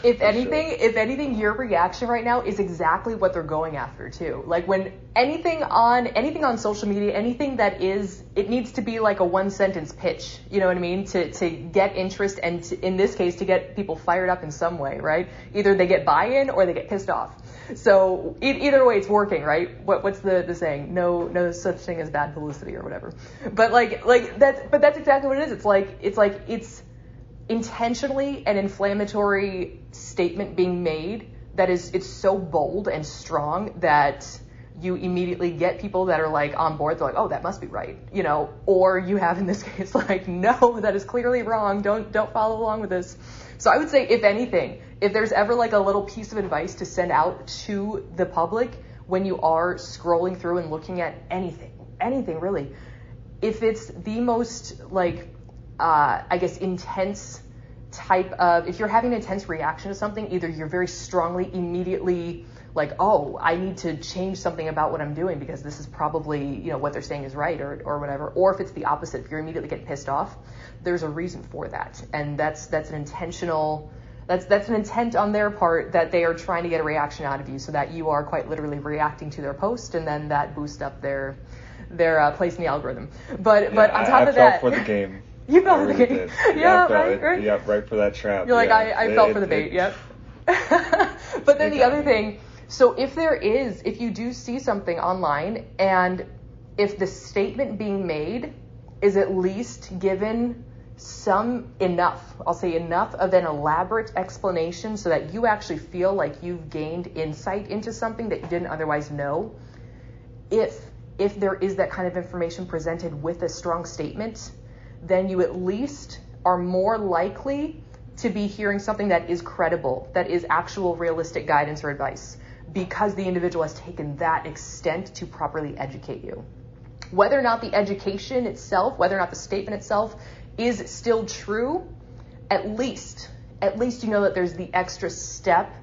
If anything, your reaction right now is exactly what they're going after too. Like when anything on social media, anything that it needs to be like a one sentence pitch, you know what I mean? To get interest and in this case, to get people fired up in some way, right? Either they get buy-in or they get pissed off. So either way, it's working, right? What's the saying? No such thing as bad publicity or whatever. But that's exactly what it is. It's intentionally an inflammatory statement being made that it's so bold and strong that you immediately get people that are like on board. They're like, oh, that must be right, or you have in this case like, no, that is clearly wrong. Don't follow along with this. So I would say, if anything, if there's ever like a little piece of advice to send out to the public when you are scrolling through and looking at anything really, if it's the most I guess intense type of, if you're having an intense reaction to something, either you're very strongly immediately like, oh, I need to change something about what I'm doing because this is probably, what they're saying is right or whatever. Or if it's the opposite, if you're immediately getting pissed off, there's a reason for that. And that's an intentional, that's an intent on their part that they are trying to get a reaction out of you so that you are quite literally reacting to their post, and then that boosts up their place in the algorithm. But on top of that, I fell for the game. You fell for the game. Yeah, right. Yep, right for that trap. You're like, I fell for the bait. Yep. But then the other thing, so if you do see something online, and if the statement being made is at least given I'll say enough of an elaborate explanation so that you actually feel like you've gained insight into something that you didn't otherwise know. If there is that kind of information presented with a strong statement, then you at least are more likely to be hearing something that is credible, that is actual realistic guidance or advice, because the individual has taken that extent to properly educate you. Whether or not the education itself, whether or not the statement itself is still true, at least you know that there's the extra step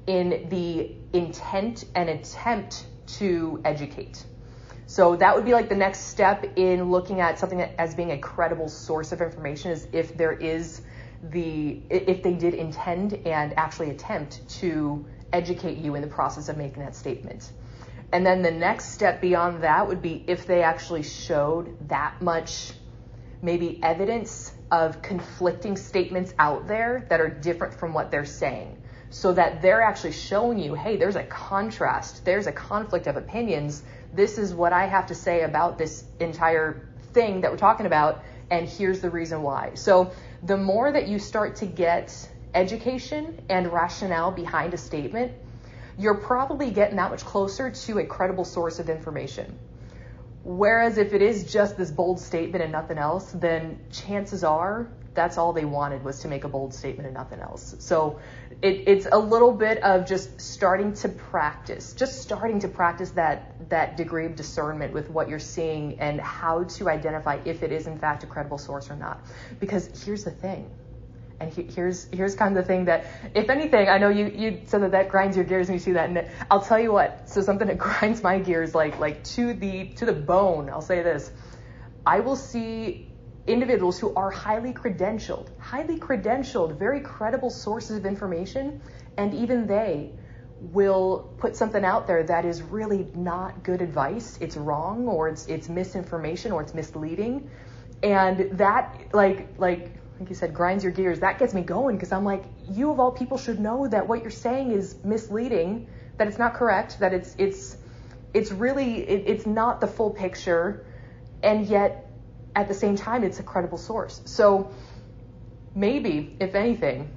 in the intent and attempt to educate. So that would be like the next step in looking at something as being a credible source of information, is if they did intend and actually attempt to educate you in the process of making that statement. And then the next step beyond that would be if they actually showed that much maybe evidence of conflicting statements out there that are different from what they're saying, so that they're actually showing you, hey, there's a contrast, there's a conflict of opinions. This is what I have to say about this entire thing that we're talking about, and here's the reason why. So the more that you start to get education and rationale behind a statement, you're probably getting that much closer to a credible source of information. Whereas if it is just this bold statement and nothing else, then chances are that's all they wanted, was to make a bold statement and nothing else. So it's a little bit of just starting to practice that degree of discernment with what you're seeing and how to identify if it is in fact a credible source or not. Because here's the thing, and here's kind of the thing that, if anything, I know you said that grinds your gears when you see that, and I'll tell you what, so something that grinds my gears like to the bone, I'll say this: I will see individuals who are highly credentialed, very credible sources of information, and even they will put something out there that is really not good advice. It's wrong, or it's misinformation, or it's misleading. And that, like you said, grinds your gears. That gets me going, because I'm like, you of all people should know that what you're saying is misleading, that it's not correct, that it's really not the full picture, and yet at the same time, it's a credible source. So maybe, if anything,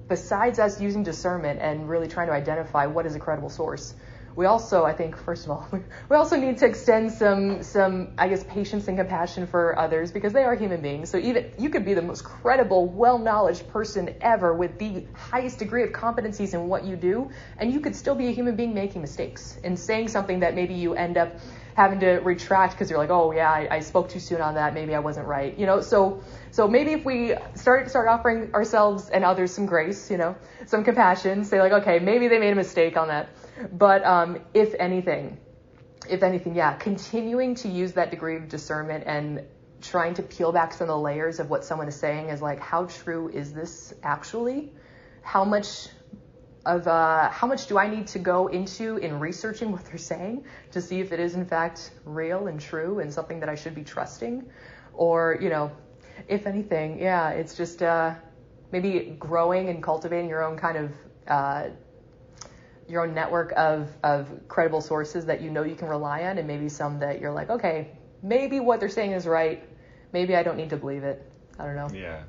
besides us using discernment and really trying to identify what is a credible source, we also, I think, first of all, we also need to extend some, I guess, patience and compassion for others, because they are human beings. So even you could be the most credible, well-knowledge person ever with the highest degree of competencies in what you do, and you could still be a human being making mistakes and saying something that maybe you end up having to retract because you're like, oh yeah, I spoke too soon on that. Maybe I wasn't right. So maybe if we start offering ourselves and others some grace, some compassion, say like, okay, maybe they made a mistake on that. But if anything, yeah, continuing to use that degree of discernment and trying to peel back some of the layers of what someone is saying is like, how true is this actually? How much do I need to go into in researching what they're saying to see if it is in fact real and true and something that I should be trusting? Or, if anything, yeah, it's just maybe growing and cultivating your own kind of your own network of credible sources that you can rely on, and maybe some that you're like, okay, maybe what they're saying is right. Maybe I don't need to believe it. I don't know. Yeah.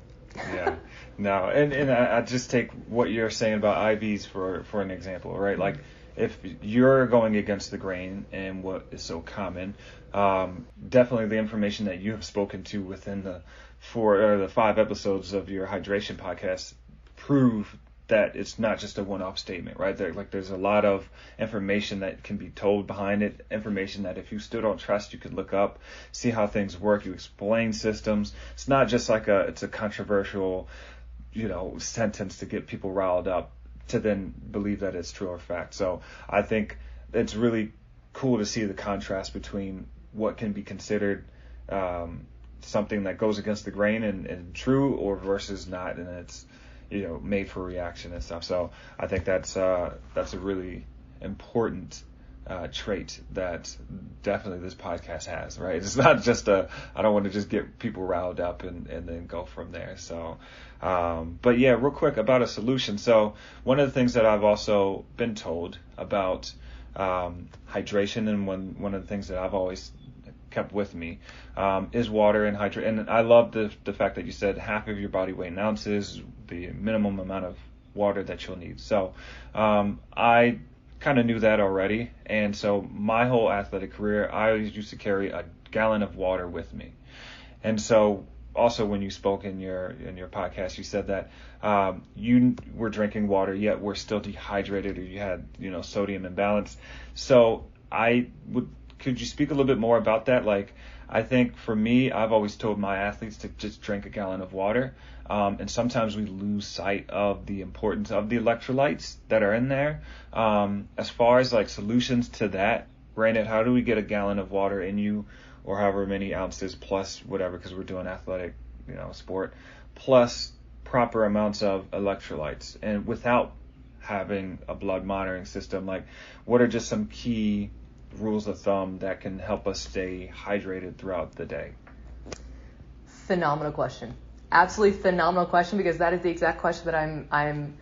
No, and I just take what you're saying about IVs for an example, right? Like, if you're going against the grain and what is so common, definitely the information that you have spoken to within the 5 episodes of your hydration podcast prove that it's not just a one-off statement, right? There's a lot of information that can be told behind it, information that if you still don't trust, you could look up, see how things work. You explain systems. It's not just like it's a controversial, sentence to get people riled up to then believe that it's true or fact. So I think it's really cool to see the contrast between what can be considered something that goes against the grain and true, or versus not, and it's made for reaction and stuff. So I think that's a really important trait that definitely this podcast has, right? It's not just I don't want to just get people riled up and then go from there. So, but yeah, real quick about a solution. So one of the things that I've also been told about hydration, and one of the things that I've always kept with me is water and hydrate. And I love the fact that you said half of your body weight in ounces, the minimum amount of water that you'll need. So I kind of knew that already. And so my whole athletic career, I always used to carry a gallon of water with me. And so also when you spoke in your podcast, you said that you were drinking water, yet were still dehydrated, or you had, sodium imbalance. So could you speak a little bit more about that? Like, I think for me, I've always told my athletes to just drink a gallon of water. And sometimes we lose sight of the importance of the electrolytes that are in there. As far as like solutions to that, Brandon, how do we get a gallon of water in you, or however many ounces plus whatever, because we're doing athletic, sport, plus proper amounts of electrolytes, and without having a blood monitoring system? Like, what are just some key rules of thumb that can help us stay hydrated throughout the day? Phenomenal question. Absolutely phenomenal question, because that is the exact question that I'm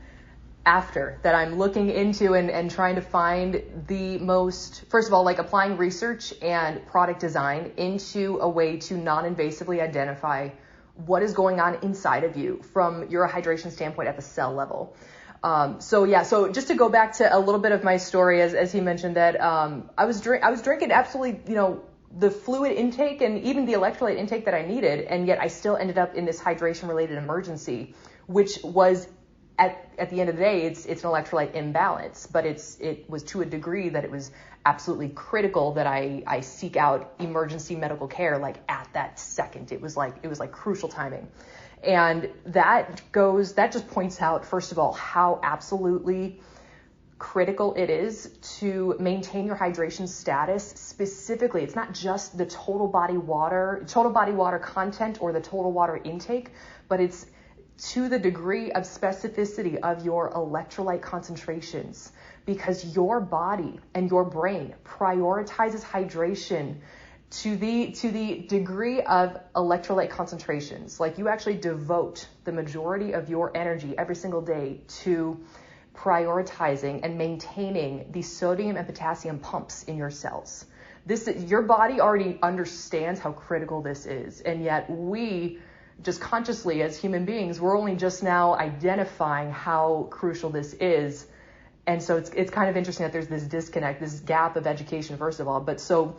after, that I'm looking into and trying to find the most, first of all, like applying research and product design into a way to non-invasively identify what is going on inside of you from your hydration standpoint at the cell level. So just to go back to a little bit of my story, as he mentioned, that I was drinking absolutely, the fluid intake and even the electrolyte intake that I needed, and yet I still ended up in this hydration-related emergency, which was at the end of the day, it's an electrolyte imbalance, but it was to a degree that it was absolutely critical that I seek out emergency medical care like at that second. It was like crucial timing. And that just points out, first of all, how absolutely critical it is to maintain your hydration status. Specifically, it's not just the total body water content or the total water intake, but it's to the degree of specificity of your electrolyte concentrations, because your body and your brain prioritizes hydration to the degree of electrolyte concentrations. Like, you actually devote the majority of your energy every single day to prioritizing and maintaining the sodium and potassium pumps in your cells. Your body already understands how critical this is, and yet we just consciously as human beings, we're only just now identifying how crucial this is. And so it's kind of interesting that there's this disconnect, this gap of education, first of all. But so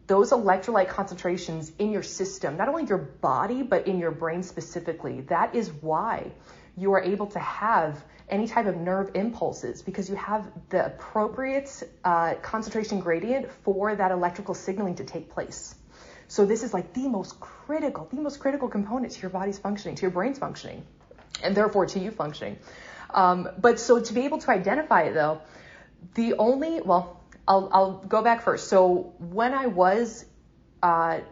those electrolyte concentrations in your system, not only your body, but in your brain specifically, that is why you are able to have any type of nerve impulses, because you have the appropriate concentration gradient for that electrical signaling to take place. So this is like the most critical component to your body's functioning, to your brain's functioning, and therefore to you functioning. But so to be able to identify it though, I'll go back first. So when I was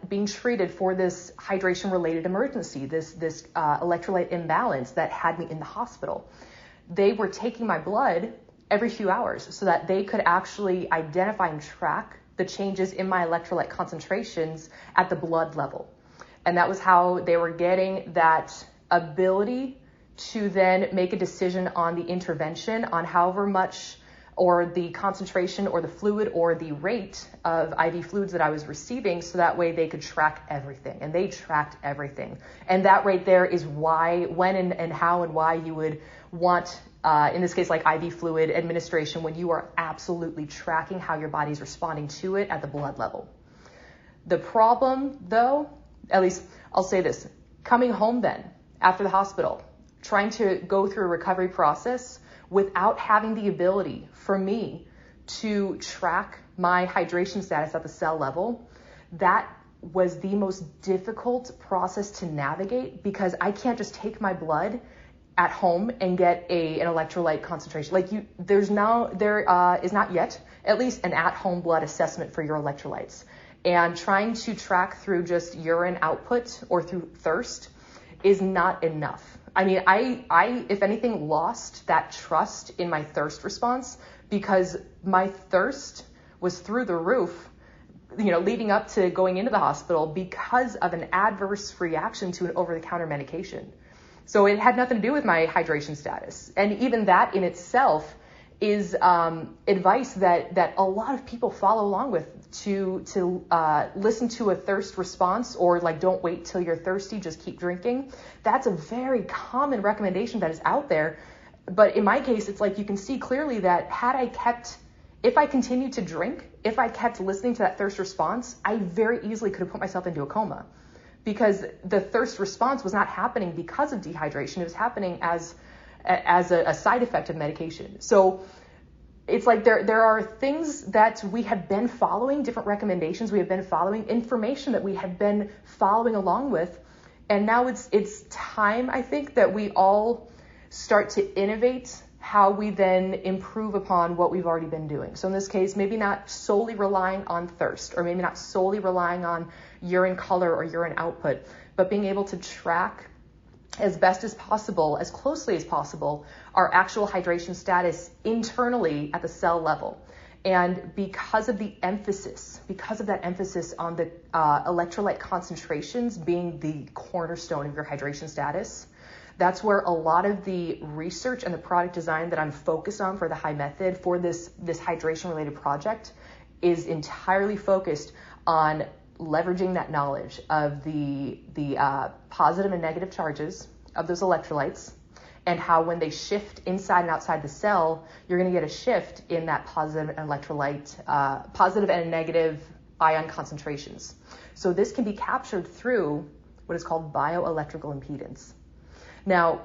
being treated for this hydration related emergency, this electrolyte imbalance that had me in the hospital, they were taking my blood every few hours so that they could actually identify and track the changes in my electrolyte concentrations at the blood level. And that was how they were getting that ability to then make a decision on the intervention, on however much, or the concentration or the fluid or the rate of IV fluids that I was receiving, so that way they could track everything. And they tracked everything. And that right there is why, when and how and why you would want, in this case, like IV fluid administration, when you are absolutely tracking how your body's responding to it at the blood level. The problem, though, at least I'll say this, coming home then, after the hospital, trying to go through a recovery process without having the ability for me to track my hydration status at the cell level, that was the most difficult process to navigate, because I can't just take my blood at home and get an electrolyte concentration. There is not yet, at least, an at-home blood assessment for your electrolytes. And trying to track through just urine output or through thirst is not enough. I mean, I, if anything, lost that trust in my thirst response, because my thirst was through the roof, leading up to going into the hospital, because of an adverse reaction to an over-the-counter medication. So it had nothing to do with my hydration status. And even that in itself is advice that a lot of people follow along with to listen to a thirst response, or like, don't wait till you're thirsty, just keep drinking. That's a very common recommendation that is out there. But in my case, it's like, you can see clearly that if I continued to drink, if I kept listening to that thirst response, I very easily could have put myself into a coma, because the thirst response was not happening because of dehydration. It was happening as a side effect of medication. So it's like there are things that we have been following, different recommendations we have been following, information that we have been following along with. And now it's time, I think, that we all start to innovate how we then improve upon what we've already been doing. So in this case, maybe not solely relying on thirst, or maybe not solely relying on urine color or urine output, but being able to track as best as possible, as closely as possible, our actual hydration status internally at the cell level. And because of that emphasis on the electrolyte concentrations being the cornerstone of your hydration status, that's where a lot of the research and the product design that I'm focused on for the HII Method, for this hydration related project, is entirely focused on leveraging that knowledge of the positive and negative charges of those electrolytes, and how when they shift inside and outside the cell, you're going to get a shift in that positive and negative ion concentrations. So this can be captured through what is called bioelectrical impedance. Now,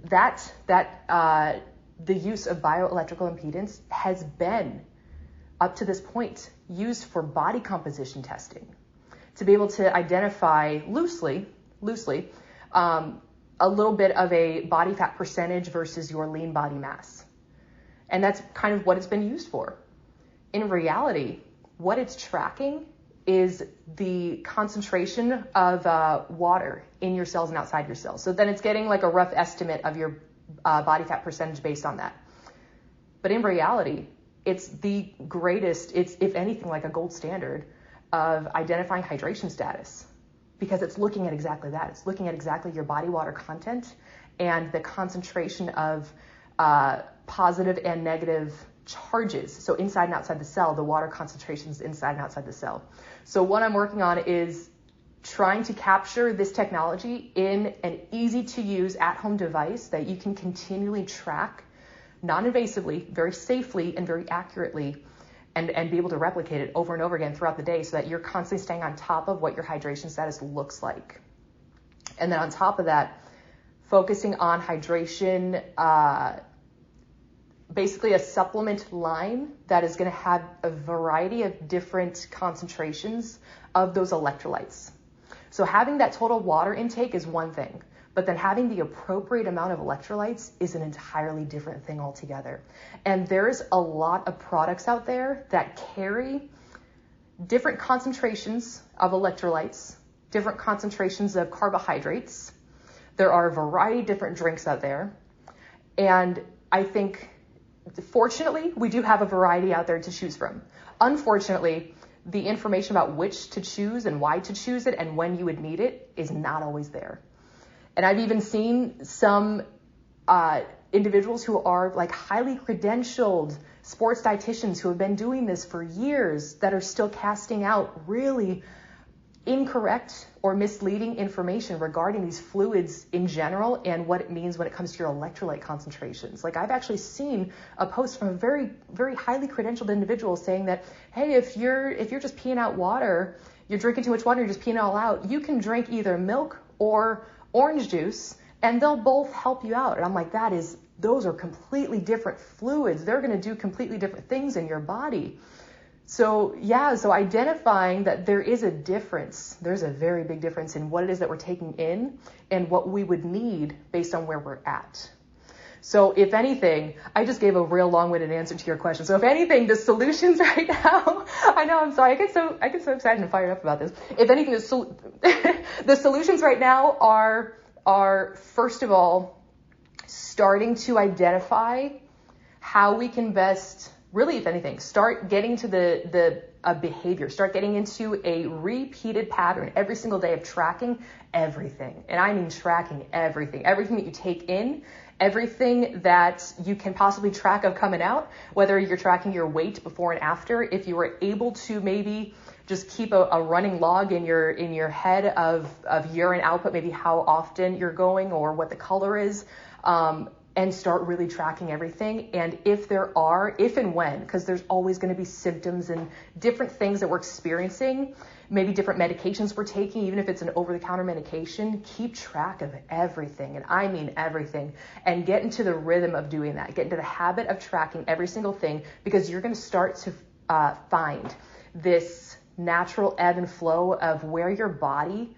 the use of bioelectrical impedance has been, up to this point, used for body composition testing, to be able to identify loosely, a little bit of a body fat percentage versus your lean body mass. And that's kind of what it's been used for. In reality, what it's tracking is the concentration of water in your cells and outside your cells. So then it's getting like a rough estimate of your body fat percentage based on that. But in reality, it's the greatest, it's, if anything, like a gold standard of identifying hydration status, because it's looking at exactly that. It's looking at exactly your body water content and the concentration of positive and negative charges. So inside and outside the cell, the water concentrations inside and outside the cell. So what I'm working on is trying to capture this technology in an easy to use at-home device that you can continually track non-invasively, very safely, and very accurately, and be able to replicate it over and over again throughout the day, so that you're constantly staying on top of what your hydration status looks like. And then on top of that, focusing on hydration, basically a supplement line that is going to have a variety of different concentrations of those electrolytes. So having that total water intake is one thing, but then having the appropriate amount of electrolytes is an entirely different thing altogether. And there's a lot of products out there that carry different concentrations of electrolytes, different concentrations of carbohydrates. There are a variety of different drinks out there. And I think, fortunately, we do have a variety out there to choose from. Unfortunately, the information about which to choose and why to choose it and when you would need it is not always there. And I've even seen some individuals who are like highly credentialed sports dietitians who have been doing this for years that are still casting out really incorrect or misleading information regarding these fluids in general and what it means when it comes to your electrolyte concentrations. Like, I've actually seen a post from a very, very highly credentialed individual saying that, hey, if you're just peeing out water, you're drinking too much water, you're just peeing it all out, you can drink either milk or orange juice and they'll both help you out. And I'm like, those are completely different fluids. They're going to do completely different things in your body. So identifying that there is a difference, there's a very big difference in what it is that we're taking in and what we would need based on where we're at. So if anything, I just gave a real long-winded answer to your question. So if anything, the solutions right now, I know, I'm sorry, I get so excited and fired up about this. If anything, the solutions right now are first of all, starting to identify how we can best, really, if anything, start getting to the behavior, start getting into a repeated pattern every single day of tracking everything. And I mean tracking everything that you take in everything that you can possibly track of coming out, whether you're tracking your weight before and after. If you were able to maybe just keep a running log in your head of urine output, maybe how often you're going or what the color is, and start really tracking everything. And if and when, because there's always going to be symptoms and different things that we're experiencing, maybe different medications we're taking, even if it's an over-the-counter medication, keep track of everything. And I mean everything. And get into the rhythm of doing that. Get into the habit of tracking every single thing, because you're going to start to find this natural ebb and flow of where your body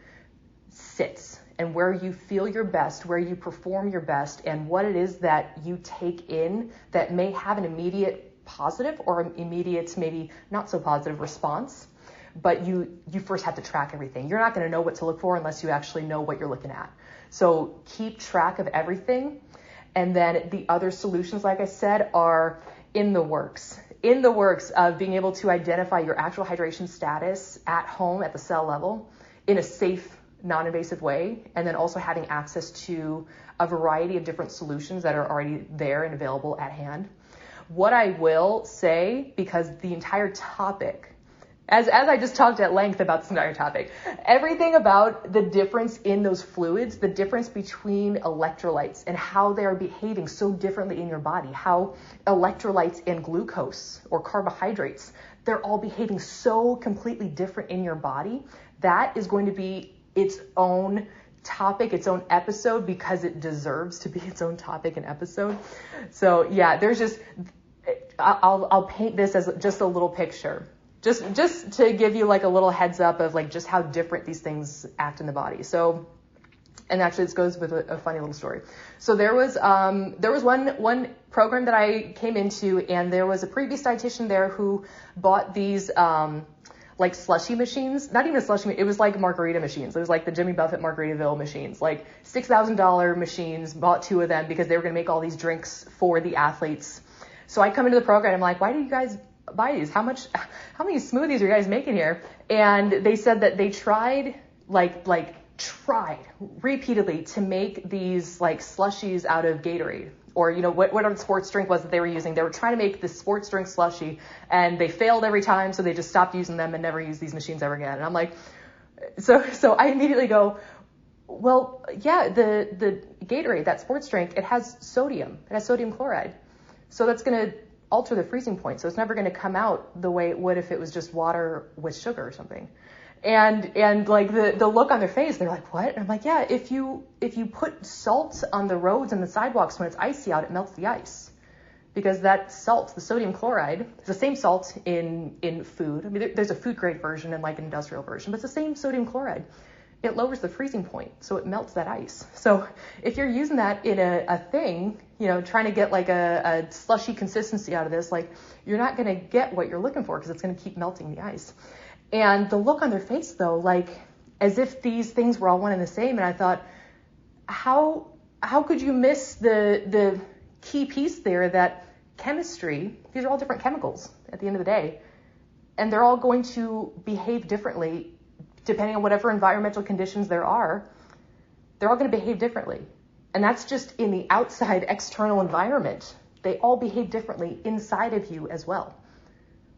sits and where you feel your best, where you perform your best, and what it is that you take in that may have an immediate positive or an immediate maybe not so positive response. But you first have to track everything. You're not going to know what to look for unless you actually know what you're looking at. So keep track of everything. And then the other solutions, like I said, are in the works of being able to identify your actual hydration status at home at the cell level in a safe, non-invasive way, and then also having access to a variety of different solutions that are already there and available at hand. What I will say, because the entire topic, as I just talked at length about this entire topic, everything about the difference in those fluids, the difference between electrolytes and how they are behaving so differently in your body, how electrolytes and glucose or carbohydrates, they're all behaving so completely different in your body. That is going to be its own topic, its own episode, because it deserves to be its own topic and episode. So yeah, I'll paint this as just a little picture. Just to give you like a little heads up of like just how different these things act in the body. So, and actually this goes with a funny little story. So there was one program that I came into, and there was a previous dietitian there who bought these like slushy machines, not even a slushy, it was like margarita machines. It was like the Jimmy Buffett Margaritaville machines, like $6,000 machines, bought 2 of them because they were going to make all these drinks for the athletes. So I come into the program, I'm like, why do you guys buy these? How many smoothies are you guys making here? And they said that they tried repeatedly to make these like slushies out of Gatorade, or whatever the sports drink was that they were using. They were trying to make this sports drink slushy, and they failed every time, so they just stopped using them and never used these machines ever again. And I'm like, so I immediately go, well, yeah, the Gatorade, that sports drink, it has sodium chloride, so that's going to alter the freezing point, so it's never going to come out the way it would if it was just water with sugar or something. And like the look on their face, they're like, what? And I'm like, yeah, if you put salt on the roads and the sidewalks when it's icy out, it melts the ice. Because that salt, the sodium chloride, is the same salt in food. I mean, there's a food grade version and like an industrial version, but it's the same sodium chloride. It lowers the freezing point, so it melts that ice. So if you're using that in a thing, trying to get like a slushy consistency out of this, like you're not going to get what you're looking for because it's going to keep melting the ice. And the look on their face, though, like as if these things were all one and the same. And I thought, how could you miss the key piece there, that chemistry, these are all different chemicals at the end of the day, and they're all going to behave differently depending on whatever environmental conditions there are. They're all going to behave differently. And that's just in the outside external environment. They all behave differently inside of you as well.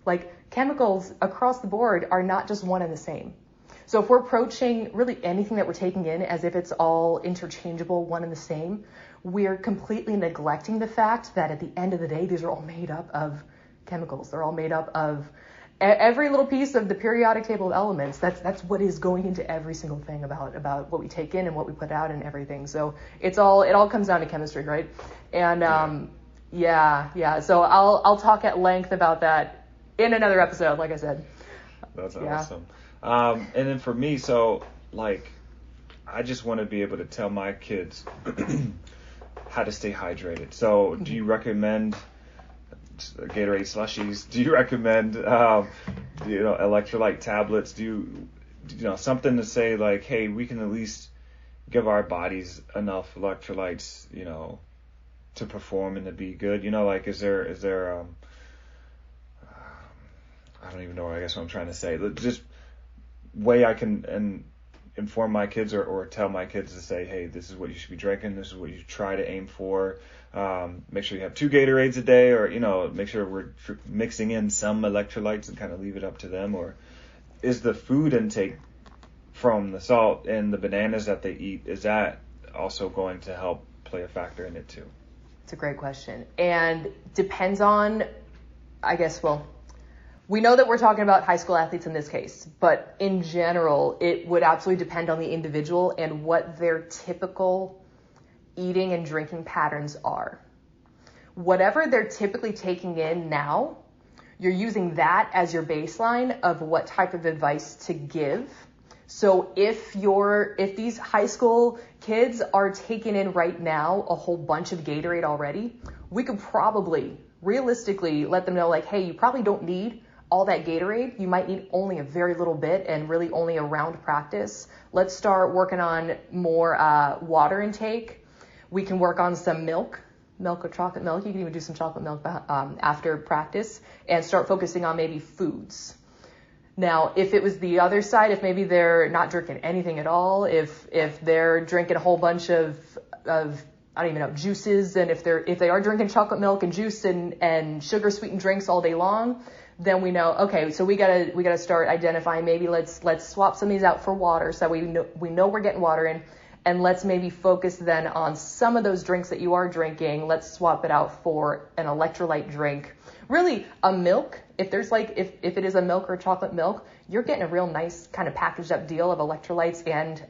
Like chemicals across the board are not just one and the same. So if we're approaching really anything that we're taking in as if it's all interchangeable, one and the same, we're completely neglecting the fact that at the end of the day, these are all made up of chemicals. They're all made up of every little piece of the periodic table of elements. That's what is going into every single thing about what we take in and what we put out and everything. So it all comes down to chemistry, right? And yeah. So I'll talk at length about that in another episode, like I said. That's awesome. And then for me, so like, I just want to be able to tell my kids how to stay hydrated. So do you recommend Gatorade slushies? Do you recommend, electrolyte tablets? Do you something to say like, hey, we can at least give our bodies enough electrolytes, to perform and to be good? Like, is there I don't even know, I guess what I'm trying to say. Just way I can, and inform my kids or tell my kids to say, hey, this is what you should be drinking. This is what you should try to aim for. Make sure you have 2 Gatorades a day, or, make sure we're mixing in some electrolytes and kind of leave it up to them. Or is the food intake from the salt and the bananas that they eat, is that also going to help play a factor in it too? It's a great question. And depends on, I guess, we know that we're talking about high school athletes in this case, but in general, it would absolutely depend on the individual and what their typical eating and drinking patterns are. Whatever they're typically taking in now, you're using that as your baseline of what type of advice to give. So if these high school kids are taking in right now a whole bunch of Gatorade already, we could probably realistically let them know, like, hey, you probably don't need all that Gatorade. You might need only a very little bit and really only around practice. Let's start working on more water intake. We can work on some milk or chocolate milk. You can even do some chocolate milk after practice, and start focusing on maybe foods. Now, if it was the other side, if maybe they're not drinking anything at all, if they're drinking a whole bunch of I don't even know, juices, and if they are drinking chocolate milk and juice and sugar sweetened drinks all day long, then we know, okay, so we gotta start identifying, maybe let's swap some of these out for water, so we know we're getting water in, and let's maybe focus then on some of those drinks that you are drinking. Let's swap it out for an electrolyte drink. Really, a milk, if it is a milk or a chocolate milk, you're getting a real nice kind of packaged up deal of electrolytes and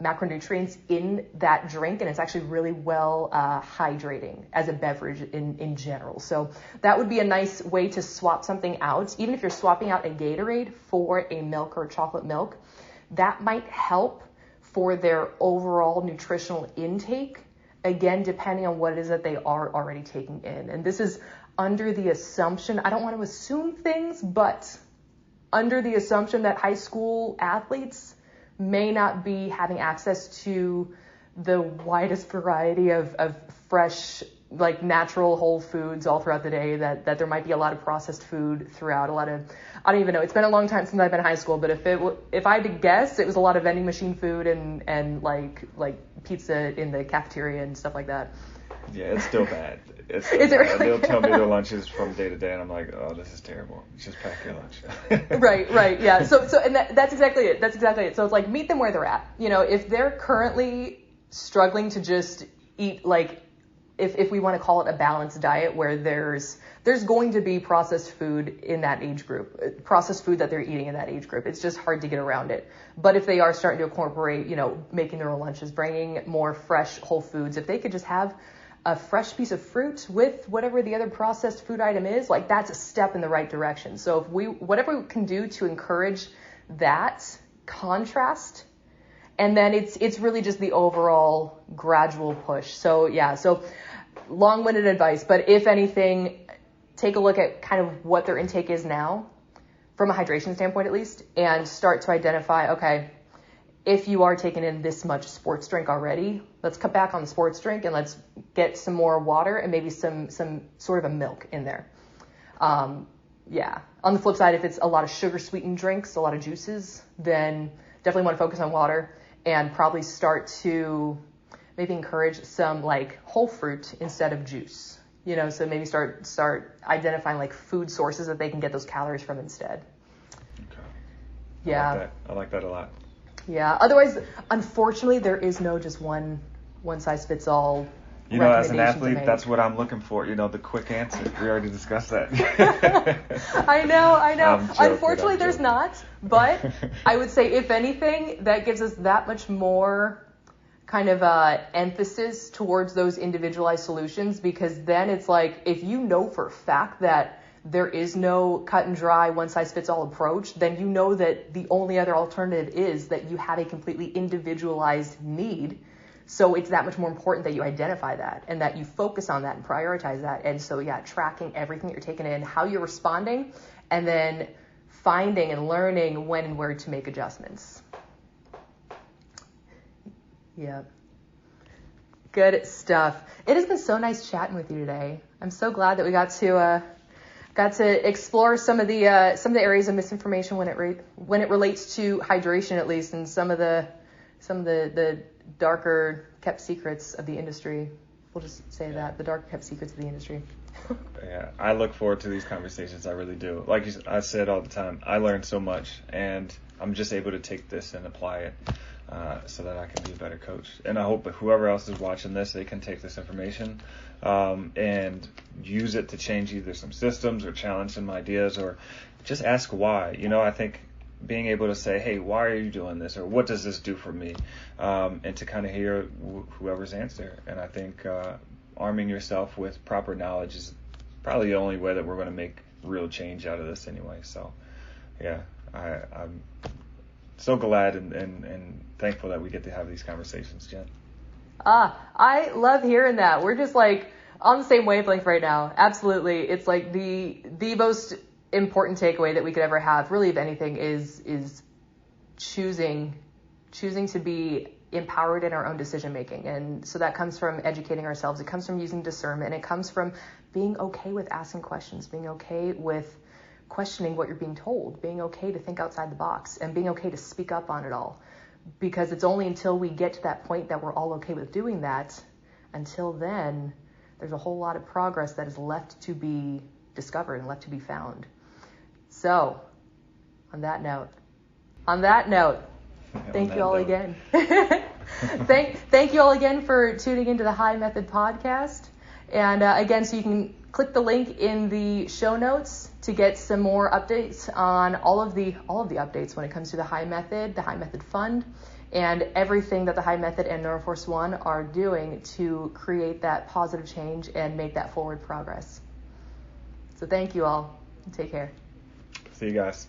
macronutrients in that drink, and it's actually really well hydrating as a beverage in general. So that would be a nice way to swap something out. Even if you're swapping out a Gatorade for a milk or a chocolate milk, that might help for their overall nutritional intake, again, depending on what it is that they are already taking in. And this is under the assumption, I don't want to assume things, but under the assumption that high school athletes may not be having access to the widest variety of fresh, like natural whole foods all throughout the day, that there might be a lot of processed food throughout, I don't even know. It's been a long time since I've been in high school, but if I had to guess, it was a lot of vending machine food and like pizza in the cafeteria and stuff like that. Yeah, it's still bad. Is it really? They'll tell me their lunches from day to day, and I'm like, oh, this is terrible. Just pack your lunch. Right, yeah. So and that's exactly it. So it's like, meet them where they're at. If they're currently struggling to just eat, like, if we want to call it a balanced diet, where there's going to be processed food in that age group, processed food that they're eating in that age group. It's just hard to get around it. But if they are starting to incorporate, making their own lunches, bringing more fresh whole foods, if they could just have a fresh piece of fruit with whatever the other processed food item is, like, that's a step in the right direction. So whatever we can do to encourage that contrast, and then it's really just the overall gradual push. So yeah, so long-winded advice, but if anything, take a look at kind of what their intake is now, from a hydration standpoint at least, and start to identify, okay, if you are taking in this much sports drink already, let's cut back on the sports drink and let's get some more water and maybe some sort of a milk in there. Yeah. On the flip side, if it's a lot of sugar sweetened drinks, a lot of juices, then definitely want to focus on water and probably start to maybe encourage some like whole fruit instead of juice. So maybe start identifying like food sources that they can get those calories from instead. Okay. Yeah. I like that a lot. Yeah. Otherwise, unfortunately, there is no just one size fits all. As an athlete, that's what I'm looking for. The quick answer. We already discussed that. I know. Joking, Unfortunately, there's not. But I would say, if anything, that gives us that much more kind of emphasis towards those individualized solutions, because then it's like, if you know for a fact that there is no cut and dry one size fits all approach, then you know that the only other alternative is that you have a completely individualized need. So it's that much more important that you identify that and that you focus on that and prioritize that. And so, yeah, tracking everything you're taking in, how you're responding, and then finding and learning when and where to make adjustments. Yeah. Good stuff. It has been so nice chatting with you today. I'm so glad that we got to explore some of the areas of misinformation when it relates to hydration, at least, and some of the some of the darker kept secrets of the industry. We'll just say that, the dark kept secrets of the industry. Yeah, I look forward to these conversations. I really do. Like I said all the time, I learn so much, and I'm just able to take this and apply it so that I can be a better coach. And I hope that whoever else is watching this, they can take this information and use it to change either some systems or challenge some ideas or just ask why. I think being able to say, hey, why are you doing this? Or what does this do for me? And to kind of hear whoever's answer. And I think arming yourself with proper knowledge is probably the only way that we're going to make real change out of this anyway. So, yeah, I'm so glad and thankful that we get to have these conversations, Jen. I love hearing that. We're just like on the same wavelength right now. Absolutely. It's like the most important takeaway that we could ever have, really, if anything, is choosing to be empowered in our own decision making. And so that comes from educating ourselves. It comes from using discernment. And it comes from being okay with asking questions, being okay with questioning what you're being told, being okay to think outside the box, and being okay to speak up on it all. Because it's only until we get to that point that we're all okay with doing that. Until then, there's a whole lot of progress that is left to be discovered and left to be found. So, on that note, thank you all again. Thank you all again for tuning into the HII Method podcast. And again, so you can click the link in the show notes to get some more updates on all of the updates when it comes to the HII Method, the HII Method Fund, and everything that the HII Method and Neuroforce One are doing to create that positive change and make that forward progress. So thank you all. Take care. See you guys.